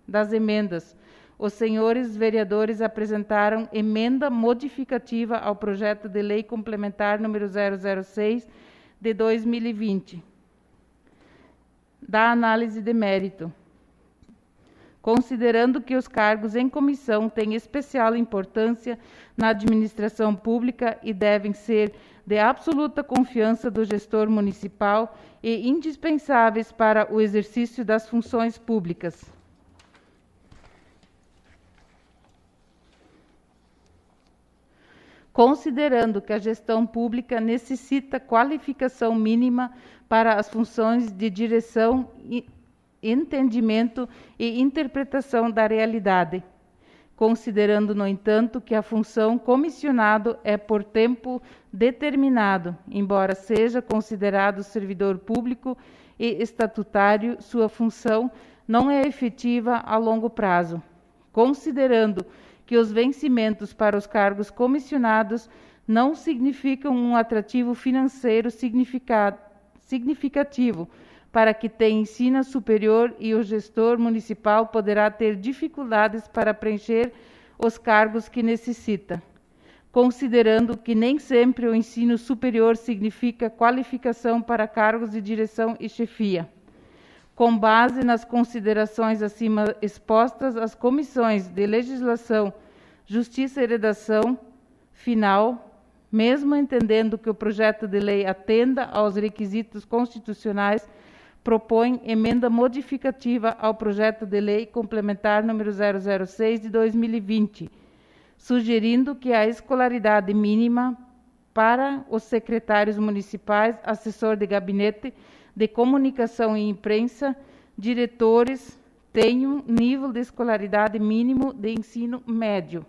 das emendas, os senhores vereadores apresentaram emenda modificativa ao projeto de lei complementar número 006 de 2020. Da análise de mérito. Considerando que os cargos em comissão têm especial importância na administração pública e devem ser de absoluta confiança do gestor municipal e indispensáveis para o exercício das funções públicas. Considerando que a gestão pública necessita qualificação mínima para as funções de direção, entendimento e interpretação da realidade. Considerando, no entanto, que a função comissionado é por tempo determinado, embora seja considerado servidor público e estatutário, sua função não é efetiva a longo prazo. Considerando que os vencimentos para os cargos comissionados não significam um atrativo financeiro significativo para que tenha ensino superior e o gestor municipal poderá ter dificuldades para preencher os cargos que necessita. Considerando que nem sempre o ensino superior significa qualificação para cargos de direção e chefia. Com base nas considerações acima expostas, as comissões de Legislação, Justiça e Redação final, mesmo entendendo que o projeto de lei atenda aos requisitos constitucionais, propõe emenda modificativa ao projeto de lei complementar número 006 de 2020, sugerindo que a escolaridade mínima para os secretários municipais, assessor de gabinete de comunicação e imprensa, diretores, tenham nível de escolaridade mínimo de ensino médio.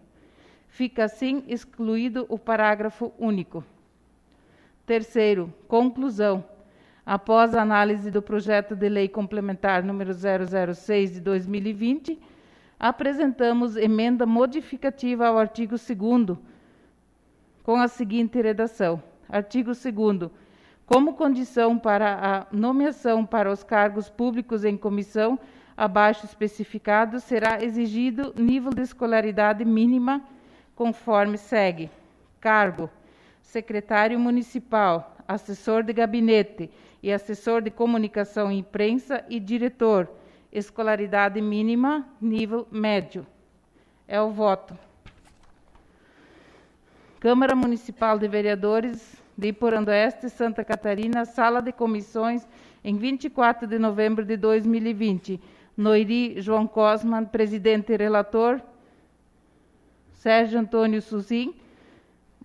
Fica assim excluído o parágrafo único. Terceiro, conclusão. Após a análise do projeto de lei complementar número 006 de 2020, apresentamos emenda modificativa ao artigo 2º, com a seguinte redação. Artigo 2º. Como condição para a nomeação para os cargos públicos em comissão abaixo especificado, será exigido nível de escolaridade mínima conforme segue. Cargo: secretário municipal, assessor de gabinete e assessor de comunicação e imprensa e diretor. Escolaridade mínima, nível médio. É o voto. Câmara Municipal de Vereadores de Iporã-do-Oeste, Santa Catarina, Sala de Comissões, em 24 de novembro de 2020. Noiri João Cosman, presidente e relator. Sérgio Antônio Suzin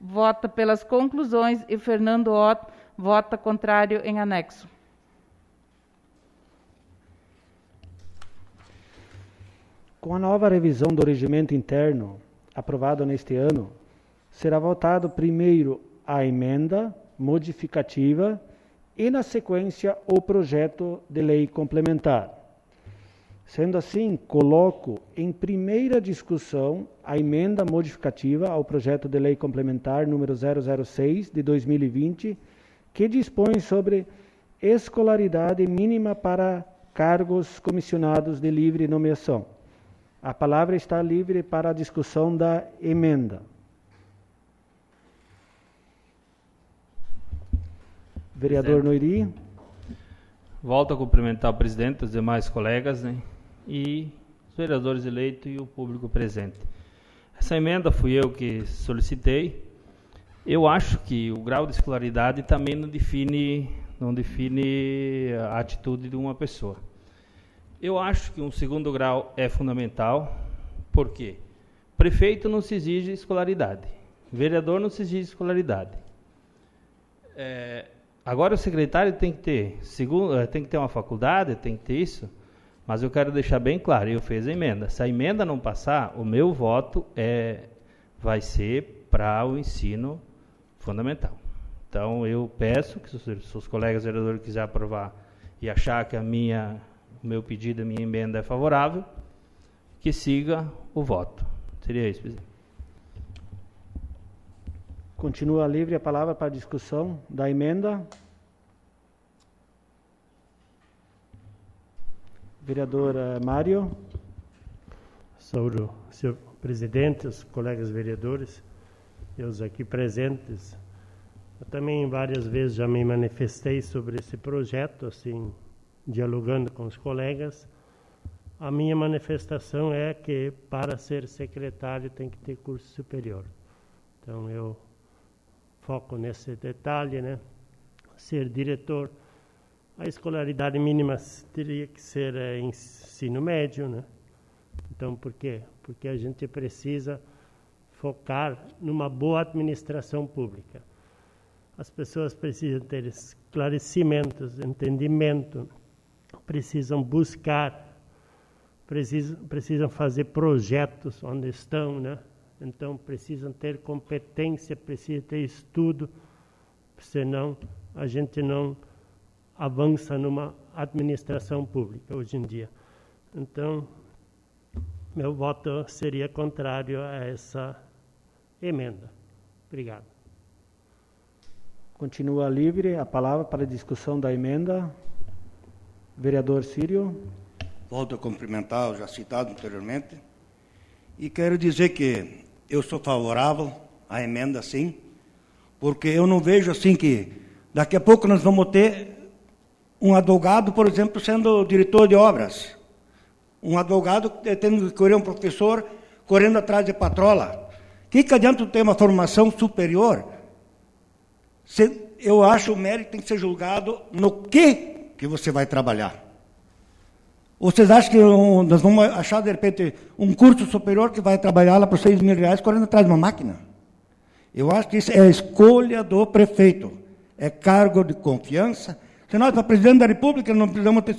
vota pelas conclusões e Fernando Ott vota contrário em anexo. Com a nova revisão do regimento interno, aprovado neste ano, será votado primeiro a emenda modificativa e, na sequência, o projeto de lei complementar. Sendo assim, coloco em primeira discussão a emenda modificativa ao projeto de lei complementar número 006 de 2020, que dispõe sobre escolaridade mínima para cargos comissionados de livre nomeação. A palavra está livre para a discussão da emenda. Vereador Noiri. Volto a cumprimentar o presidente, os demais colegas, né, e os vereadores eleitos e o público presente. Essa emenda fui eu que solicitei. Eu acho que o grau de escolaridade também não define a atitude de uma pessoa. Eu acho que um segundo grau é fundamental, porque prefeito não se exige escolaridade, vereador não se exige escolaridade. Agora o secretário tem que ter uma faculdade, tem que ter isso, mas eu quero deixar bem claro, eu fiz a emenda. Se a emenda não passar, o meu voto vai ser para o ensino fundamental. Então eu peço que se os colegas vereadores quiserem aprovar e achar que o meu pedido, a minha emenda é favorável, que siga o voto. Seria isso, presidente. Continua livre a palavra para a discussão da emenda. Vereador Mário. Saúdo, senhor presidente, os colegas vereadores e os aqui presentes. Eu também várias vezes já me manifestei sobre esse projeto, assim, dialogando com os colegas. A minha manifestação é que para ser secretário tem que ter curso superior. Então eu foco nesse detalhe, né? Ser diretor, a escolaridade mínima teria que ser ensino médio, né? Então por quê? Porque a gente precisa focar numa boa administração pública. As pessoas precisam ter esclarecimentos, entendimento, precisam buscar, precisam fazer projetos onde estão, né? Então precisam ter competência, precisam ter estudo, senão a gente não avança numa administração pública hoje em dia. Então, meu voto seria contrário a essa emenda. Obrigado. Continua livre a palavra para a discussão da emenda. Vereador Círio. Volto a cumprimentar o já citado anteriormente. E quero dizer que eu sou favorável à emenda, sim, porque eu não vejo assim que daqui a pouco nós vamos ter um advogado, por exemplo, sendo diretor de obras, um advogado tendo que correr um professor correndo atrás de patrola. Que adianta ter uma formação superior? Eu acho que o mérito tem que ser julgado no que você vai trabalhar. Ou vocês acham que nós vamos achar, de repente, um curso superior que vai trabalhar lá por R$6.000 correndo atrás de uma máquina? Eu acho que isso é a escolha do prefeito. É cargo de confiança. Se nós, para presidente da República, não precisamos ter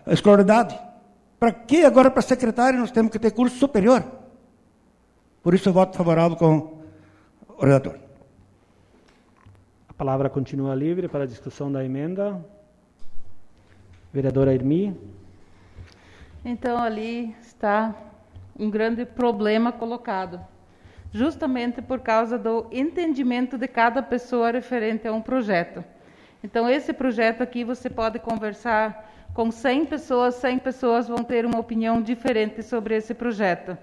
a escolaridade. Para que agora, para secretário, nós temos que ter curso superior? Por isso eu voto favorável com o relator. A palavra continua livre para a discussão da emenda. Vereadora Irmi. Então, ali está um grande problema colocado, justamente por causa do entendimento de cada pessoa referente a um projeto. Então, esse projeto aqui, você pode conversar com 100 pessoas vão ter uma opinião diferente sobre esse projeto.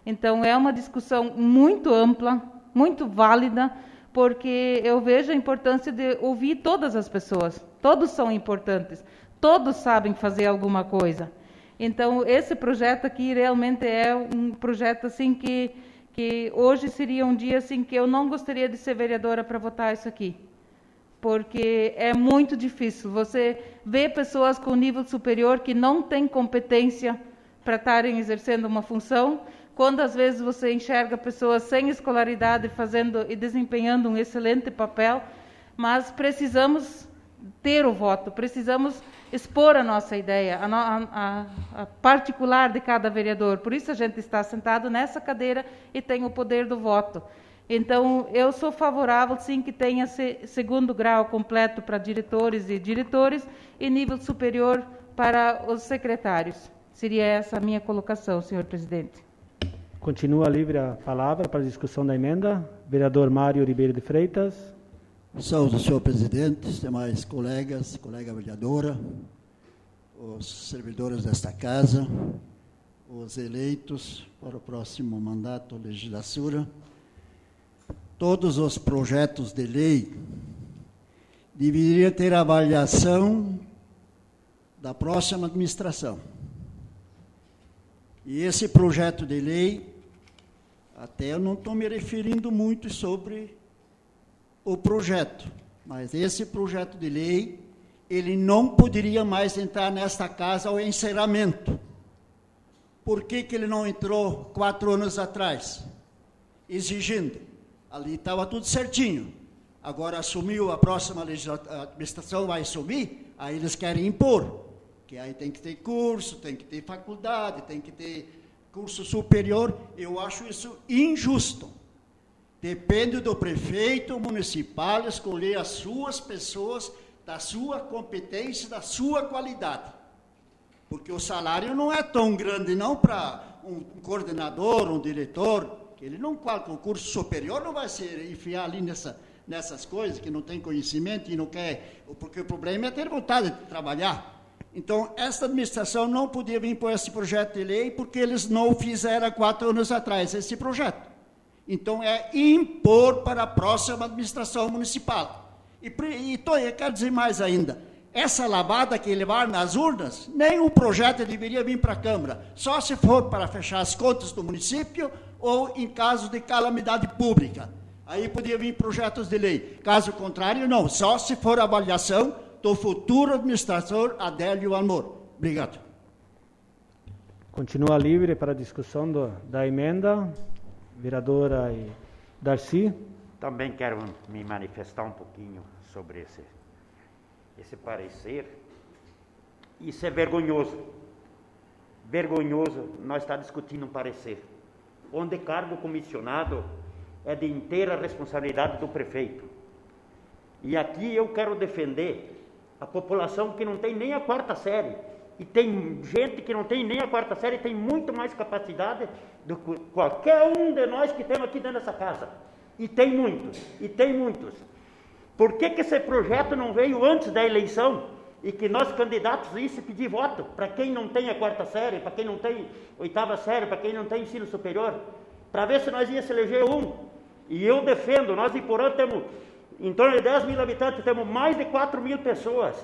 Então, é uma discussão muito ampla, muito válida, porque eu vejo a importância de ouvir todas as pessoas. Todos são importantes, todos sabem fazer alguma coisa. Então, esse projeto aqui realmente é um projeto assim que hoje seria um dia assim que eu não gostaria de ser vereadora para votar isso aqui. Porque é muito difícil. Você vê pessoas com nível superior que não têm competência para estarem exercendo uma função, quando às vezes você enxerga pessoas sem escolaridade fazendo e desempenhando um excelente papel, mas precisamos ter o voto, precisamos expor a nossa ideia, a particular de cada vereador. Por isso a gente está sentado nessa cadeira e tem o poder do voto. Então, eu sou favorável, sim, que tenha segundo grau completo para diretores e nível superior para os secretários. Seria essa a minha colocação, senhor presidente. Continua livre a palavra para a discussão da emenda. Vereador Mário Ribeiro de Freitas. Saúde, senhor presidente, demais colegas, colega vereadora, os servidores desta casa, os eleitos para o próximo mandato legislatura. Todos os projetos de lei deveriam ter avaliação da próxima administração. E esse projeto de lei, até eu não estou me referindo muito sobre o projeto, mas esse projeto de lei, ele não poderia mais entrar nesta casa ao encerramento. Por que ele não entrou 4 anos atrás? Exigindo. Ali estava tudo certinho. Agora assumiu, a próxima administração vai assumir, aí eles querem impor. Que aí tem que ter curso, tem que ter faculdade, tem que ter curso superior. Eu acho isso injusto. Depende do prefeito municipal escolher as suas pessoas, da sua competência, da sua qualidade. Porque o salário não é tão grande não para um coordenador, um diretor, que ele não, com curso superior, não vai se enfiar ali nessas coisas, que não tem conhecimento e não quer, porque o problema é ter vontade de trabalhar. Então, esta administração não podia vir por esse projeto de lei, porque eles não fizeram 4 anos atrás esse projeto. Então, é impor para a próxima administração municipal. E eu quero dizer mais ainda, essa lavada que levaram nas urnas, nenhum projeto deveria vir para a Câmara, só se for para fechar as contas do município ou em caso de calamidade pública. Aí podia vir projetos de lei. Caso contrário, não, só se for avaliação do futuro administrador Adélio Amor. Obrigado. Continua livre para a discussão da emenda. Vereadora Darcy. Também quero me manifestar um pouquinho sobre esse parecer. Isso é vergonhoso. Vergonhoso nós estar discutindo um parecer, onde cargo comissionado é de inteira responsabilidade do prefeito. E aqui eu quero defender a população que não tem nem a 4ª série. E tem gente que não tem nem a 4ª série e tem muito mais capacidade do que qualquer um de nós que temos aqui dentro dessa casa. E tem muitos. Por que esse projeto não veio antes da eleição? E que nós, candidatos, isso pedir voto para quem não tem a 4ª série, para quem não tem 8ª série, para quem não tem ensino superior, para ver se nós ia se eleger um. E eu defendo, nós em Porã temos em torno de 10 mil habitantes, temos mais de 4 mil pessoas.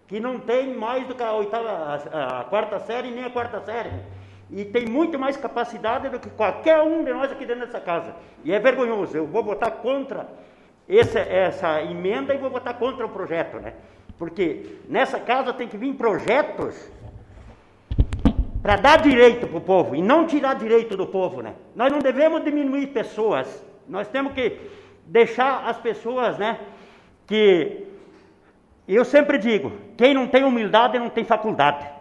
que não tem mais do que a quarta série nem a quarta série. E tem muito mais capacidade do que qualquer um de nós aqui dentro dessa casa. E é vergonhoso. Eu vou votar contra essa emenda e vou votar contra o projeto, né? Porque nessa casa tem que vir projetos para dar direito para o povo e não tirar direito do povo, né? Nós não devemos diminuir pessoas. Nós temos que deixar as pessoas, né? Que eu sempre digo, quem não tem humildade não tem faculdade.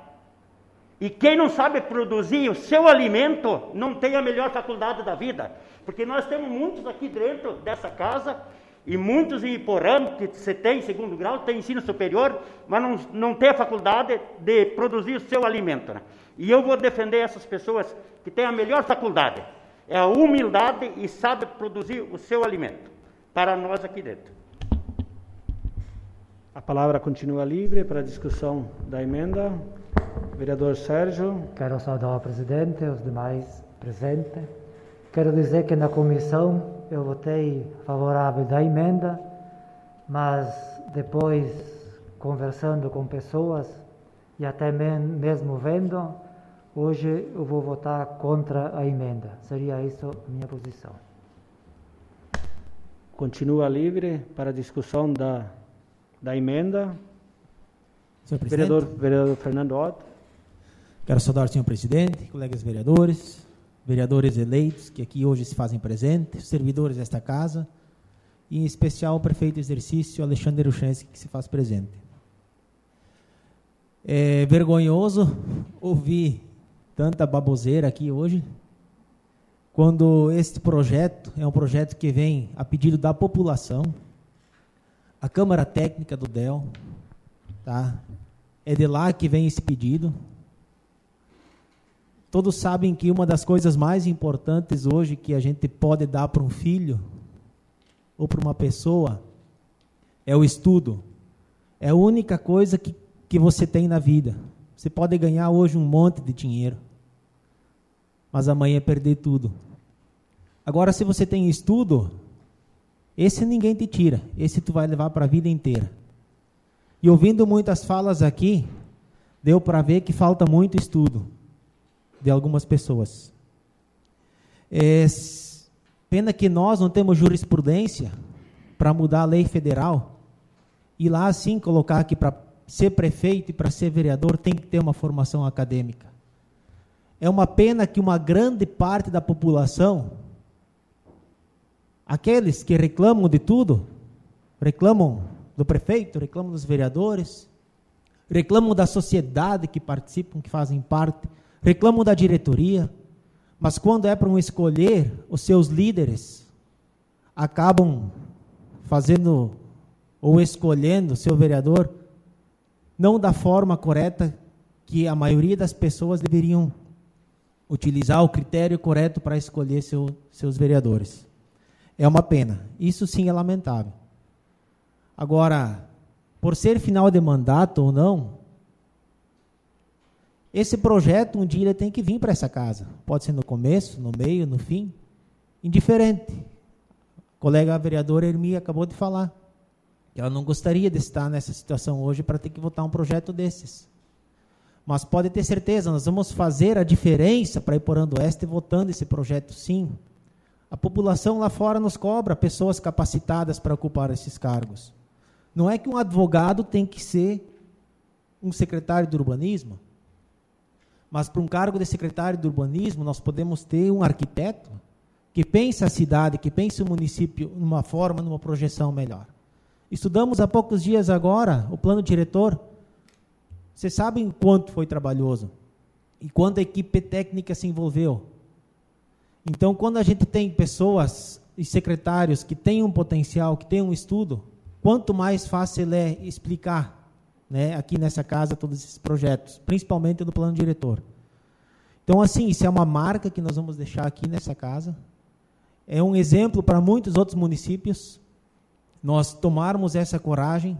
E quem não sabe produzir o seu alimento não tem a melhor faculdade da vida. Porque nós temos muitos aqui dentro dessa casa e muitos em Iporã, que você tem segundo grau, tem ensino superior, mas não tem a faculdade de produzir o seu alimento, né? E eu vou defender essas pessoas que têm a melhor faculdade. É a humildade e sabe produzir o seu alimento para nós aqui dentro. A palavra continua livre para a discussão da emenda. Vereador Sérgio. Quero saudar o presidente e os demais presentes. Quero dizer que na comissão eu votei favorável da emenda, mas depois, conversando com pessoas e até mesmo vendo, hoje eu vou votar contra a emenda. Seria isso a minha posição. Continua livre para a discussão da emenda. Senhor presidente. Vereador Fernando Otto. Quero saudar o senhor presidente, colegas vereadores, vereadores eleitos que aqui hoje se fazem presentes, servidores desta casa, e em especial o prefeito exercício Alexandre Uchansky, que se faz presente. É vergonhoso ouvir tanta baboseira aqui hoje, quando este projeto é um projeto que vem a pedido da população, a Câmara Técnica do DEL, tá? É de lá que vem esse pedido. Todos sabem que uma das coisas mais importantes hoje que a gente pode dar para um filho ou para uma pessoa é o estudo. É a única coisa que você tem na vida. Você pode ganhar hoje um monte de dinheiro, mas amanhã perder tudo. Agora, se você tem estudo, esse ninguém te tira. Esse tu vai levar para a vida inteira. E ouvindo muitas falas aqui, deu para ver que falta muito estudo de algumas pessoas. Pena que nós não temos jurisprudência para mudar a lei federal e lá sim colocar que para ser prefeito e para ser vereador tem que ter uma formação acadêmica. É uma pena que uma grande parte da população, aqueles que reclamam de tudo, reclamam do prefeito, reclamam dos vereadores, reclamam da sociedade que participam, que fazem parte, reclamam da diretoria, mas quando é para escolher os seus líderes, acabam fazendo ou escolhendo o seu vereador não da forma correta que a maioria das pessoas deveriam utilizar o critério correto para escolher seus vereadores. É uma pena. Isso sim é lamentável. Agora, por ser final de mandato ou não, esse projeto um dia ele tem que vir para essa casa. Pode ser no começo, no meio, no fim, indiferente. A colega vereadora Ermi acabou de falar que ela não gostaria de estar nessa situação hoje para ter que votar um projeto desses. Mas pode ter certeza, nós vamos fazer a diferença para Iporã do Oeste votando esse projeto sim. A população lá fora nos cobra pessoas capacitadas para ocupar esses cargos. Não é que um advogado tem que ser um secretário de urbanismo, mas para um cargo de secretário de urbanismo nós podemos ter um arquiteto que pensa a cidade, que pensa o município numa forma, numa projeção melhor. Estudamos há poucos dias agora o plano diretor. Vocês sabem quanto foi trabalhoso e quanto a equipe técnica se envolveu. Então, quando a gente tem pessoas e secretários que têm um potencial, que têm um estudo, quanto mais fácil é explicar, né, aqui nessa casa todos esses projetos, principalmente do plano diretor. Então, assim, isso é uma marca que nós vamos deixar aqui nessa casa. É um exemplo para muitos outros municípios. Nós tomarmos essa coragem.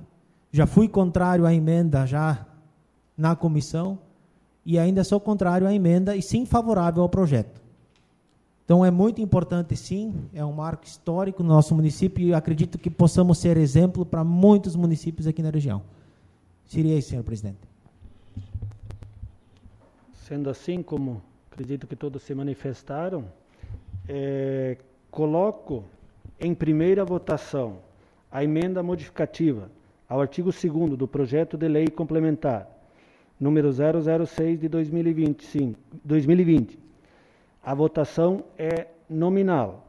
Já fui contrário à emenda já na comissão e ainda sou contrário à emenda e sim favorável ao projeto. Então é muito importante sim, é um marco histórico no nosso município e acredito que possamos ser exemplo para muitos municípios aqui na região. Seria isso, senhor presidente. Sendo assim, como acredito que todos se manifestaram, coloco em primeira votação a emenda modificativa ao artigo 2º do projeto de lei complementar, número 006 de 2020. A votação é nominal.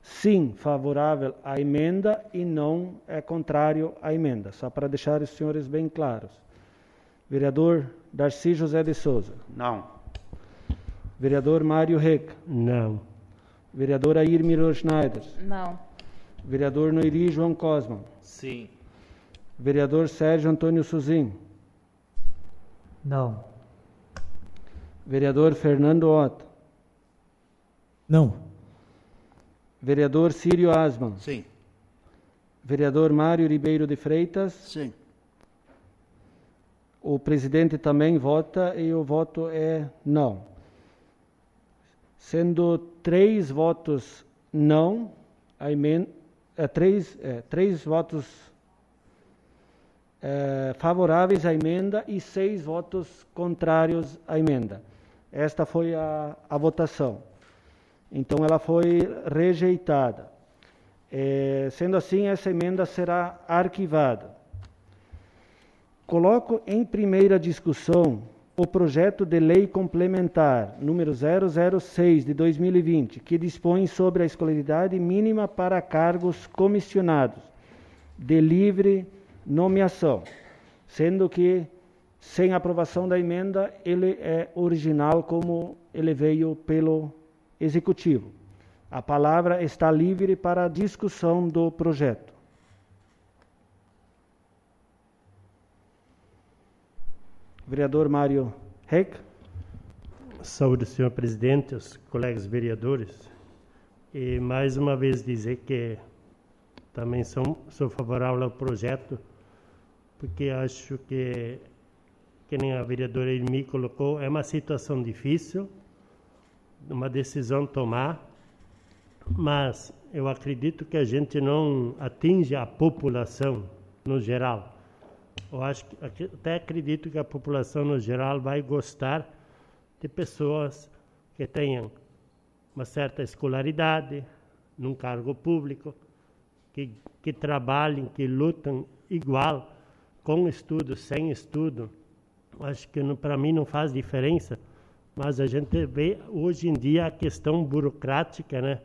Sim, favorável à emenda e não é contrário à emenda. Só para deixar os senhores bem claros. Vereador Darcy José de Souza. Não. Vereador Mário Reca. Não. Vereadora Irmir Schneider. Não. Vereador Noiri João Cosman. Sim. Vereador Sérgio Antônio Suzin. Não. Vereador Fernando Otto. Não. Vereador Círio Asman. Sim. Vereador Mário Ribeiro de Freitas. Sim. O presidente também vota e o voto é não. Sendo 3 votos não, a emenda, 3 votos favoráveis à emenda e 6 votos contrários à emenda. Esta foi a votação. Então, ela foi rejeitada. Sendo assim, essa emenda será arquivada. Coloco em primeira discussão o projeto de lei complementar número 006 de 2020, que dispõe sobre a escolaridade mínima para cargos comissionados de livre nomeação, sendo que, sem aprovação da emenda, ele é original como ele veio pelo Executivo. A palavra está livre para a discussão do projeto. Vereador Mário Reck. Saúde, senhor presidente, os colegas vereadores. E mais uma vez dizer que também sou favorável ao projeto, porque acho que nem a vereadora Irmi colocou, é uma situação difícil, uma decisão tomar, mas eu acredito que a gente não atinge a população no geral. Eu até acredito que a população no geral vai gostar de pessoas que tenham uma certa escolaridade, num cargo público, que trabalhem, que lutam igual, com estudo, sem estudo. Acho que para mim não faz diferença, mas a gente vê hoje em dia a questão burocrática, né?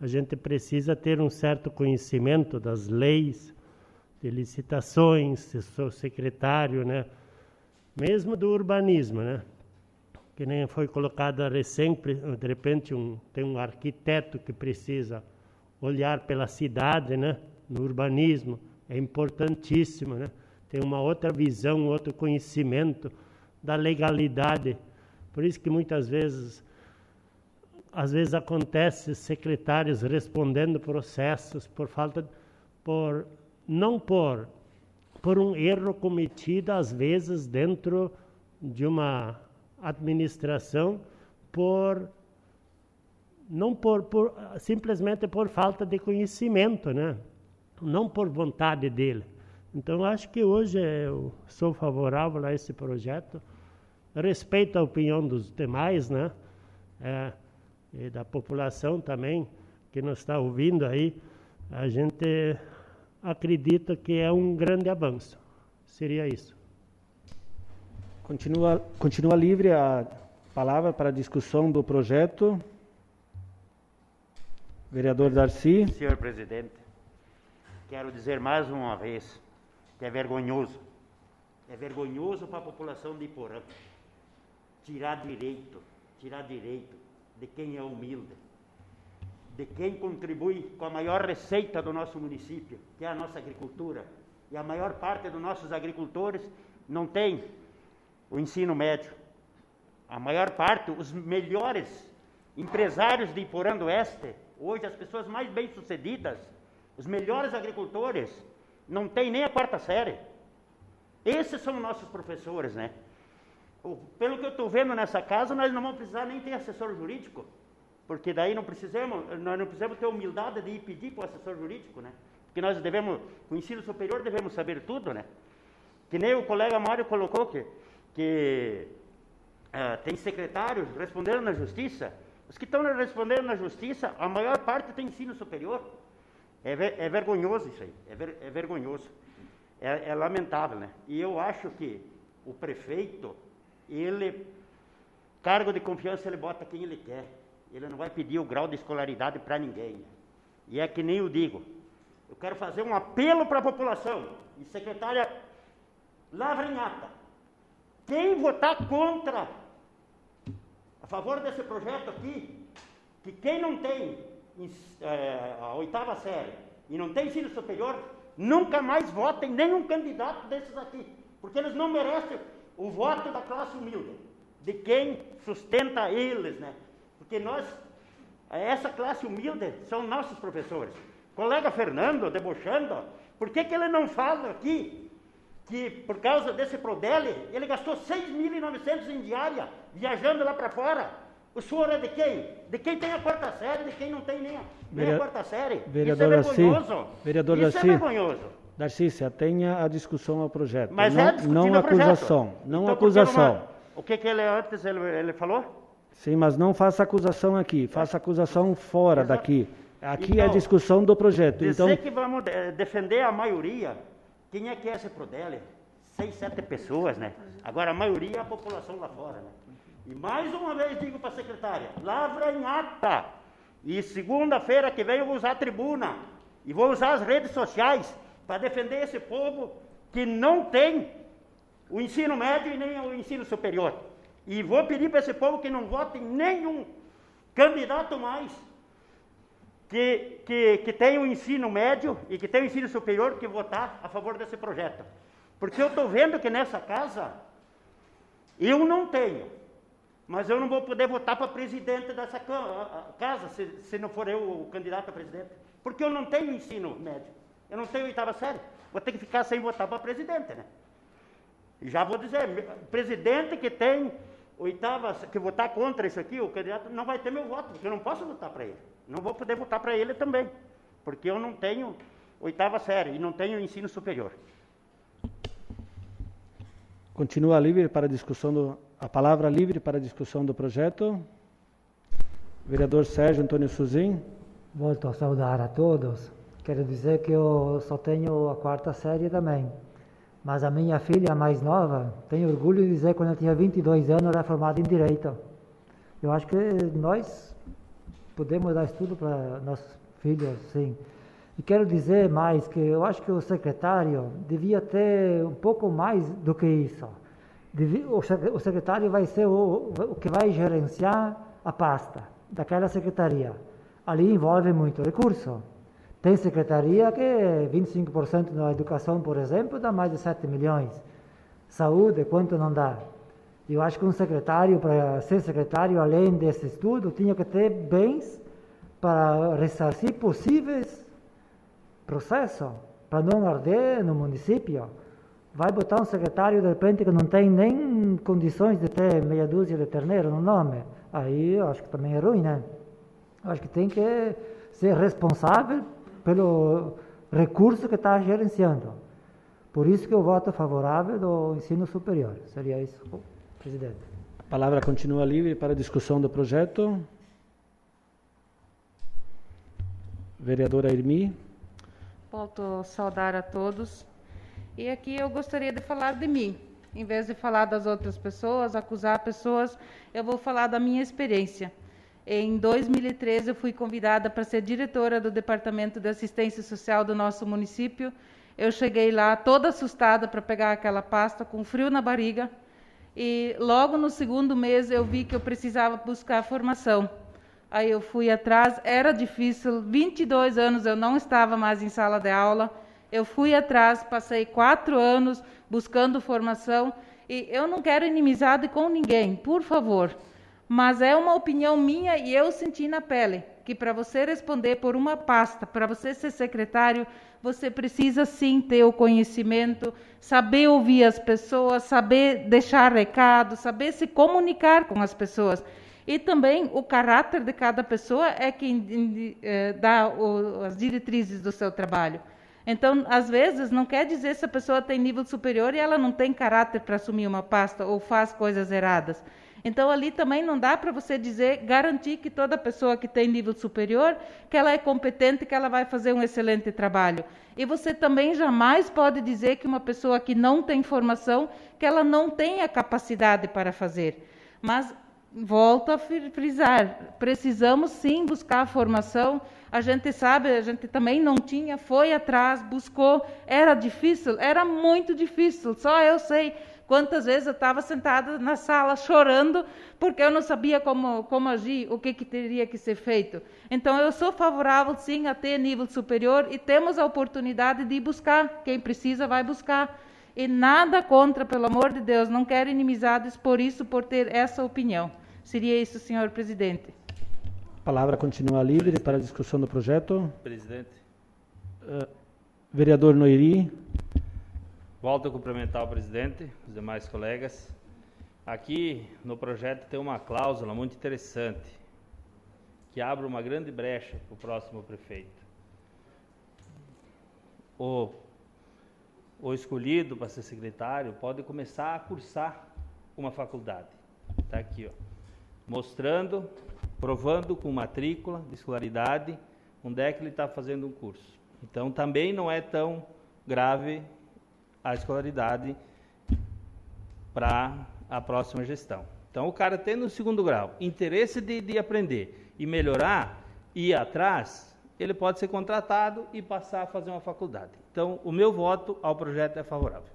A gente precisa ter um certo conhecimento das leis, de licitações, se sou secretário, né? Mesmo do urbanismo, né? Que nem foi colocada de repente tem um arquiteto que precisa olhar pela cidade, né? No urbanismo, é importantíssimo, né? Tem uma outra visão, outro conhecimento da legalidade. Por isso que muitas vezes, às vezes acontece secretários respondendo processos não por um erro cometido, às vezes, dentro de uma administração, simplesmente por falta de conhecimento, né? Não por vontade dele. Então, acho que hoje eu sou favorável a esse projeto, respeito a opinião dos demais, né? E da população também, que nos está ouvindo aí, a gente acredita que é um grande avanço. Seria isso. Continua livre a palavra para a discussão do projeto. Vereador Darcy. Senhor presidente, quero dizer mais uma vez que é vergonhoso. É vergonhoso para a população de Iporã tirar direito de quem é humilde, de quem contribui com a maior receita do nosso município, que é a nossa agricultura. E a maior parte dos nossos agricultores não tem o ensino médio. A maior parte, os melhores empresários de Iporã do Oeste, hoje as pessoas mais bem-sucedidas, os melhores agricultores, não têm nem a 4ª série. Esses são nossos professores, né? Pelo que eu estou vendo nessa casa, nós não vamos precisar nem ter assessor jurídico, porque daí nós não precisamos ter humildade de ir pedir para o assessor jurídico, né? Porque nós com o ensino superior devemos saber tudo, né? Que nem o colega Mário colocou que tem secretários respondendo na justiça. Os que estão respondendo na justiça, a maior parte tem ensino superior. É vergonhoso isso aí, é vergonhoso. É lamentável, né? E eu acho que o prefeito, cargo de confiança ele bota quem ele quer. Ele não vai pedir o grau de escolaridade para ninguém. Né? E é que nem eu digo. Eu quero fazer um apelo para a população. E secretária, lavrem ata. Quem votar contra, a favor desse projeto aqui, que quem não tem a 8ª série e não tem ensino superior, nunca mais votem nenhum candidato desses aqui. Porque eles não merecem o voto da classe humilde, de quem sustenta eles, né? Porque essa classe humilde são nossos professores. Colega Fernando, debochando, por que ele não fala aqui que por causa desse Prodeli, ele gastou 6.900 em diária, viajando lá para fora? O senhor é de quem? De quem tem a 4ª série, de quem não tem nem a 4ª série. Vereador Isso é vergonhoso. Vereador Isso Darcy, é vergonhoso. Darcy, atenha a discussão ao projeto. Mas não acusação. Não então, acusação. O que ele antes ele falou? Sim, mas não faça acusação aqui. Faça acusação fora daqui. Aqui então, é a discussão do projeto. Dizer então que vamos defender a maioria, quem é que é esse Prodeli? 6, 7 pessoas, né? Agora a maioria é a população lá fora, né? E mais uma vez digo para a secretária, lavra em ata. E segunda-feira que vem eu vou usar a tribuna e vou usar as redes sociais para defender esse povo que não tem o ensino médio e nem o ensino superior. E vou pedir para esse povo que não vote em nenhum candidato mais que tem o ensino médio e que tem o ensino superior que votar a favor desse projeto. Porque eu estou vendo que nessa casa eu não tenho, mas eu não vou poder votar para presidente dessa casa se não for eu o candidato a presidente. Porque eu não tenho ensino médio, eu não tenho 8ª série. Vou ter que ficar sem votar para presidente, né? E já vou dizer, presidente que tem 8ª, que votar contra isso aqui, o candidato não vai ter meu voto, porque eu não posso votar para ele. Não vou poder votar para ele também, porque eu não tenho 8ª série e não tenho ensino superior. Continua livre para discussão a palavra livre para discussão do projeto. Vereador Sérgio Antônio Suzin. Volto a saudar a todos. Quero dizer que eu só tenho a 4ª série também. Mas a minha filha mais nova, tenho orgulho de dizer que quando ela tinha 22 anos, era formada em Direito. Eu acho que nós podemos dar estudo para nossos filhos, sim. E quero dizer mais que eu acho que o secretário devia ter um pouco mais do que isso. O secretário vai ser o que vai gerenciar a pasta daquela secretaria. Ali envolve muito recurso. Tem secretaria que 25% na educação, por exemplo, dá mais de 7 milhões. Saúde, quanto não dá? Eu acho que um secretário, para ser secretário, além desse estudo, tinha que ter bens para ressarcir possíveis processos, para não arder no município. Vai botar um secretário, de repente, que não tem nem condições de ter meia dúzia de terneiro no nome. Aí eu acho que também é ruim, né? Eu acho que tem que ser responsável pelo recurso que está gerenciando. Por isso que eu voto favorável do ensino superior. Seria isso, presidente. A palavra continua livre para discussão do projeto. Vereadora Irmi. Volto a saudar a todos. E aqui eu gostaria de falar de mim. Em vez de falar das outras pessoas, acusar pessoas, eu vou falar da minha experiência. Em 2013, eu fui convidada para ser diretora do Departamento de Assistência Social do nosso município. Eu cheguei lá toda assustada para pegar aquela pasta, com frio na barriga. E logo no segundo mês eu vi que eu precisava buscar formação. Aí eu fui atrás, era difícil, 22 anos eu não estava mais em sala de aula. Eu fui atrás, passei 4 anos buscando formação. E eu não quero inimizade com ninguém, por favor. Mas é uma opinião minha e eu senti na pele que para você responder por uma pasta, para você ser secretário, você precisa sim ter o conhecimento, saber ouvir as pessoas, saber deixar recado, saber se comunicar com as pessoas. E também o caráter de cada pessoa é quem dá as diretrizes do seu trabalho. Então, às vezes, não quer dizer se a pessoa tem nível superior e ela não tem caráter para assumir uma pasta ou faz coisas erradas. Então, ali também não dá para você garantir que toda pessoa que tem nível superior, que ela é competente, que ela vai fazer um excelente trabalho. E você também jamais pode dizer que uma pessoa que não tem formação, que ela não tem a capacidade para fazer. Mas, volto a frisar, precisamos sim buscar a formação. A gente sabe, a gente também não tinha, foi atrás, buscou. Era difícil? Era muito difícil, só eu sei. Quantas vezes eu estava sentada na sala chorando porque eu não sabia como agir, o que teria que ser feito. Então, eu sou favorável, sim, a ter nível superior e temos a oportunidade de buscar. Quem precisa vai buscar. E nada contra, pelo amor de Deus, não quero inimizades por isso, por ter essa opinião. Seria isso, senhor presidente. A palavra continua livre para a discussão do projeto. Presidente. Vereador Noiri. Volto a cumprimentar o presidente, os demais colegas. Aqui no projeto tem uma cláusula muito interessante, que abre uma grande brecha para o próximo prefeito. O escolhido para ser secretário pode começar a cursar uma faculdade. Está aqui, ó, mostrando, provando com matrícula de escolaridade onde é que ele está fazendo um curso. Então, também não é tão grave a escolaridade para a próxima gestão. Então, o cara tendo o segundo grau, interesse de aprender e melhorar, ir atrás, ele pode ser contratado e passar a fazer uma faculdade. Então, o meu voto ao projeto é favorável.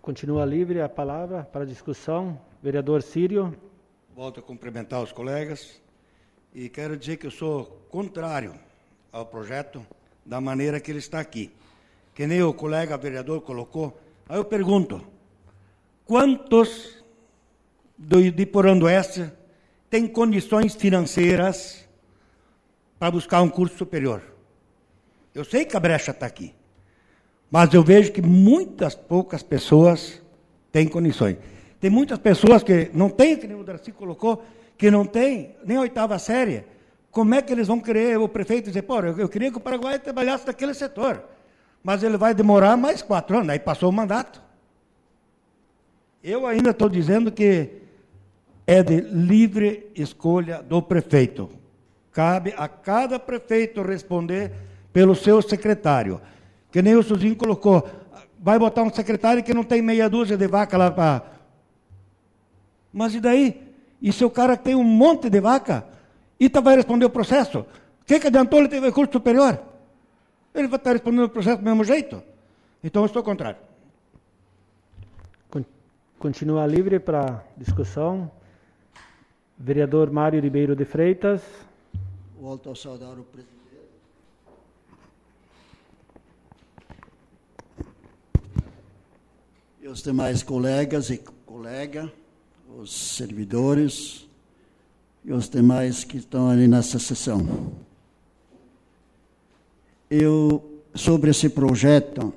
Continua livre a palavra para discussão. Vereador Círio. Volto a cumprimentar os colegas e quero dizer que eu sou contrário ao projeto da maneira que ele está aqui. Que nem o colega vereador colocou. Aí eu pergunto, quantos de Porandoeste têm condições financeiras para buscar um curso superior? Eu sei que a brecha está aqui, mas eu vejo que poucas pessoas têm condições. Tem muitas pessoas que não têm, que nem o Darcy colocou, que não têm nem a 8ª série. Como é que eles vão querer, o prefeito dizer, pô, eu queria que o Paraguai trabalhasse naquele setor, mas ele vai demorar mais 4 anos, aí passou o mandato. Eu ainda estou dizendo que é de livre escolha do prefeito. Cabe a cada prefeito responder pelo seu secretário. Que nem o Suzinho colocou, vai botar um secretário que não tem meia dúzia de vaca lá para... Mas e daí? E se o cara tem um monte de vaca, Ita vai responder o processo? O que adiantou ele ter recurso superior? Ele vai estar respondendo o processo do mesmo jeito? Então eu estou contrário. Continua livre para discussão. Vereador Mário Ribeiro de Freitas. Volto a saudar o presidente. E os demais colegas e colegas, os servidores e os demais que estão ali nessa sessão. Sobre esse projeto,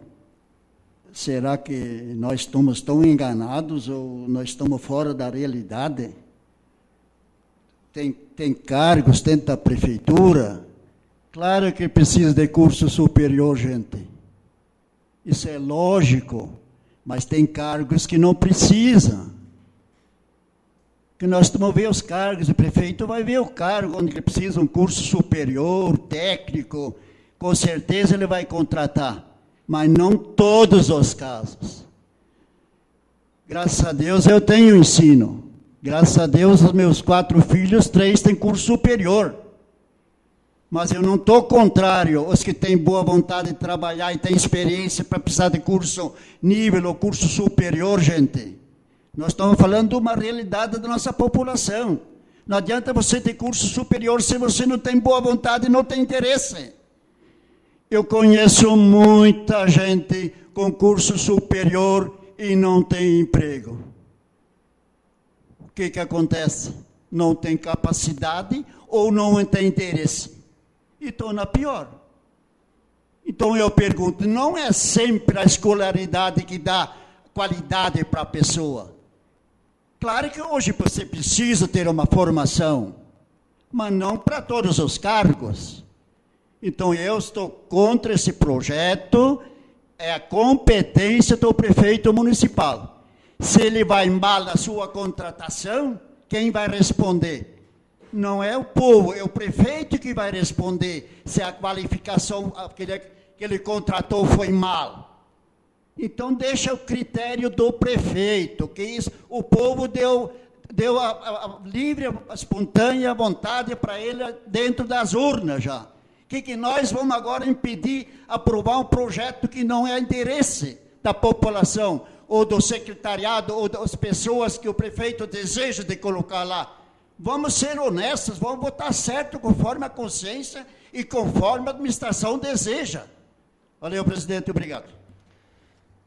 será que nós estamos tão enganados ou nós estamos fora da realidade? Tem cargos dentro da prefeitura? Claro que precisa de curso superior, gente. Isso é lógico, mas tem cargos que não precisam. Que nós vamos ver os cargos, o prefeito vai ver o cargo onde ele precisa um curso superior, técnico, com certeza ele vai contratar, mas não todos os casos. Graças a Deus eu tenho ensino. Graças a Deus os meus 4 filhos, 3 têm curso superior. Mas eu não estou contrário aos que têm boa vontade de trabalhar e têm experiência para precisar de curso nível ou curso superior, gente. Nós estamos falando de uma realidade da nossa população. Não adianta você ter curso superior se você não tem boa vontade e não tem interesse. Eu conheço muita gente com curso superior e não tem emprego. O que acontece? Não tem capacidade ou não tem interesse. E estou na pior. Então eu pergunto, não é sempre a escolaridade que dá qualidade para a pessoa. Claro que hoje você precisa ter uma formação, mas não para todos os cargos. Então, eu estou contra esse projeto, é a competência do prefeito municipal. Se ele vai mal na sua contratação, quem vai responder? Não é o povo, é o prefeito que vai responder se a qualificação que ele contratou foi mal. Então, deixa o critério do prefeito, que isso, o povo deu a livre, a espontânea vontade para ele dentro das urnas já. Que nós vamos agora impedir aprovar um projeto que não é interesse da população, ou do secretariado, ou das pessoas que o prefeito deseja de colocar lá. Vamos ser honestos, vamos votar certo conforme a consciência e conforme a administração deseja. Valeu, presidente, obrigado.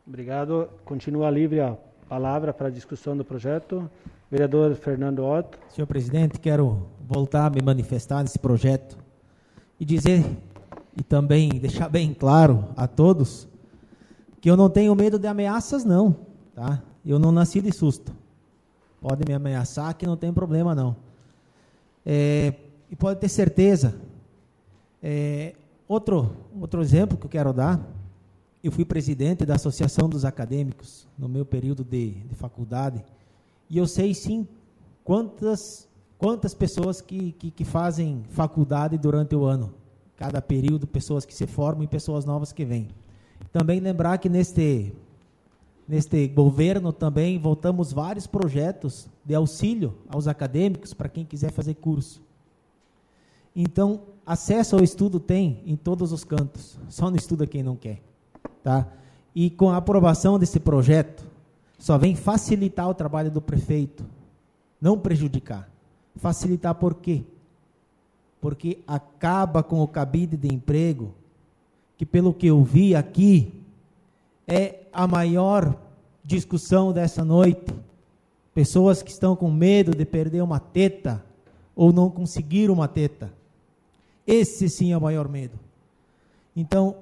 Obrigado. Continua livre a palavra para a discussão do projeto. Vereador Fernando Otto. Senhor presidente, quero voltar a me manifestar nesse projeto e dizer, e também deixar bem claro a todos, que eu não tenho medo de ameaças, não. Tá? Eu não nasci de susto. Pode me ameaçar que não tem problema, não. E pode ter certeza. Outro exemplo que eu quero dar, eu fui presidente da Associação dos Acadêmicos no meu período de faculdade, e eu sei, sim, quantas pessoas que fazem faculdade durante o ano. Cada período, pessoas que se formam e pessoas novas que vêm. Também lembrar que neste governo também voltamos vários projetos de auxílio aos acadêmicos para quem quiser fazer curso. Então, acesso ao estudo tem em todos os cantos, só não estuda quem não quer. Tá? E com a aprovação desse projeto, só vem facilitar o trabalho do prefeito, não prejudicar. Facilitar por quê? Porque acaba com o cabide de emprego, que pelo que eu vi aqui, é a maior discussão dessa noite. Pessoas que estão com medo de perder uma teta, ou não conseguir uma teta. Esse sim é o maior medo. Então,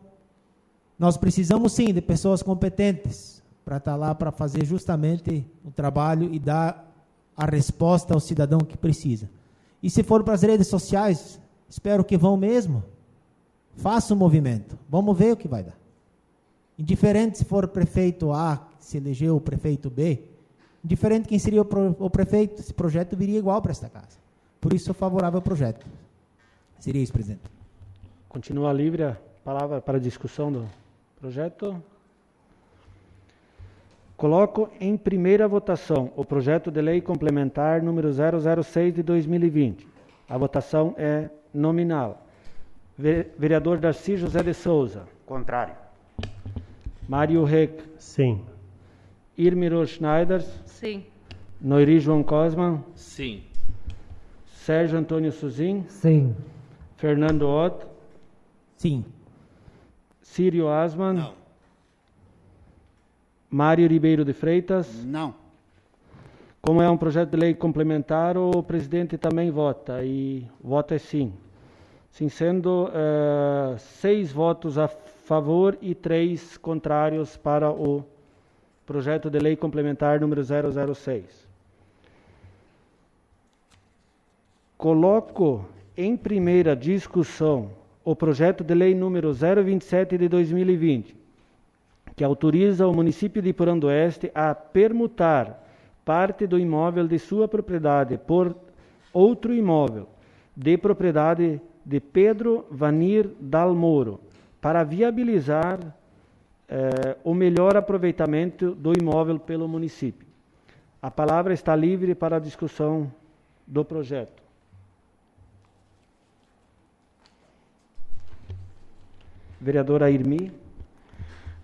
nós precisamos sim de pessoas competentes, para estar lá para fazer justamente o trabalho e dar a resposta ao cidadão que precisa. E se for para as redes sociais, espero que vão mesmo. Faça um movimento. Vamos ver o que vai dar. Indiferente se for prefeito A, se elegeu o prefeito B, indiferente quem seria o prefeito, esse projeto viria igual para esta casa. Por isso, sou favorável ao projeto. Seria isso, presidente. Continua livre a palavra para a discussão do projeto. Coloco em primeira votação o projeto de lei complementar número 006 de 2020. A votação é nominal. Vereador Darcy José de Souza. Contrário. Mário Reck. Sim. Irmiro Schneider. Sim. Noiri João Cosman. Sim. Sérgio Antônio Suzin. Sim. Fernando Otto. Sim. Círio Asman. Não. Mário Ribeiro de Freitas. Não. Como é um projeto de lei complementar, o presidente também vota, e o voto é sim. Sim sendo 6 votos a favor e 3 contrários para o projeto de lei complementar número 006. Coloco em primeira discussão o projeto de lei número 027 de 2020, que autoriza o município de Iporã do Oeste a permutar parte do imóvel de sua propriedade por outro imóvel de propriedade de Pedro Vanir Dalmoro, para viabilizar o melhor aproveitamento do imóvel pelo município. A palavra está livre para a discussão do projeto. Vereadora Irmi.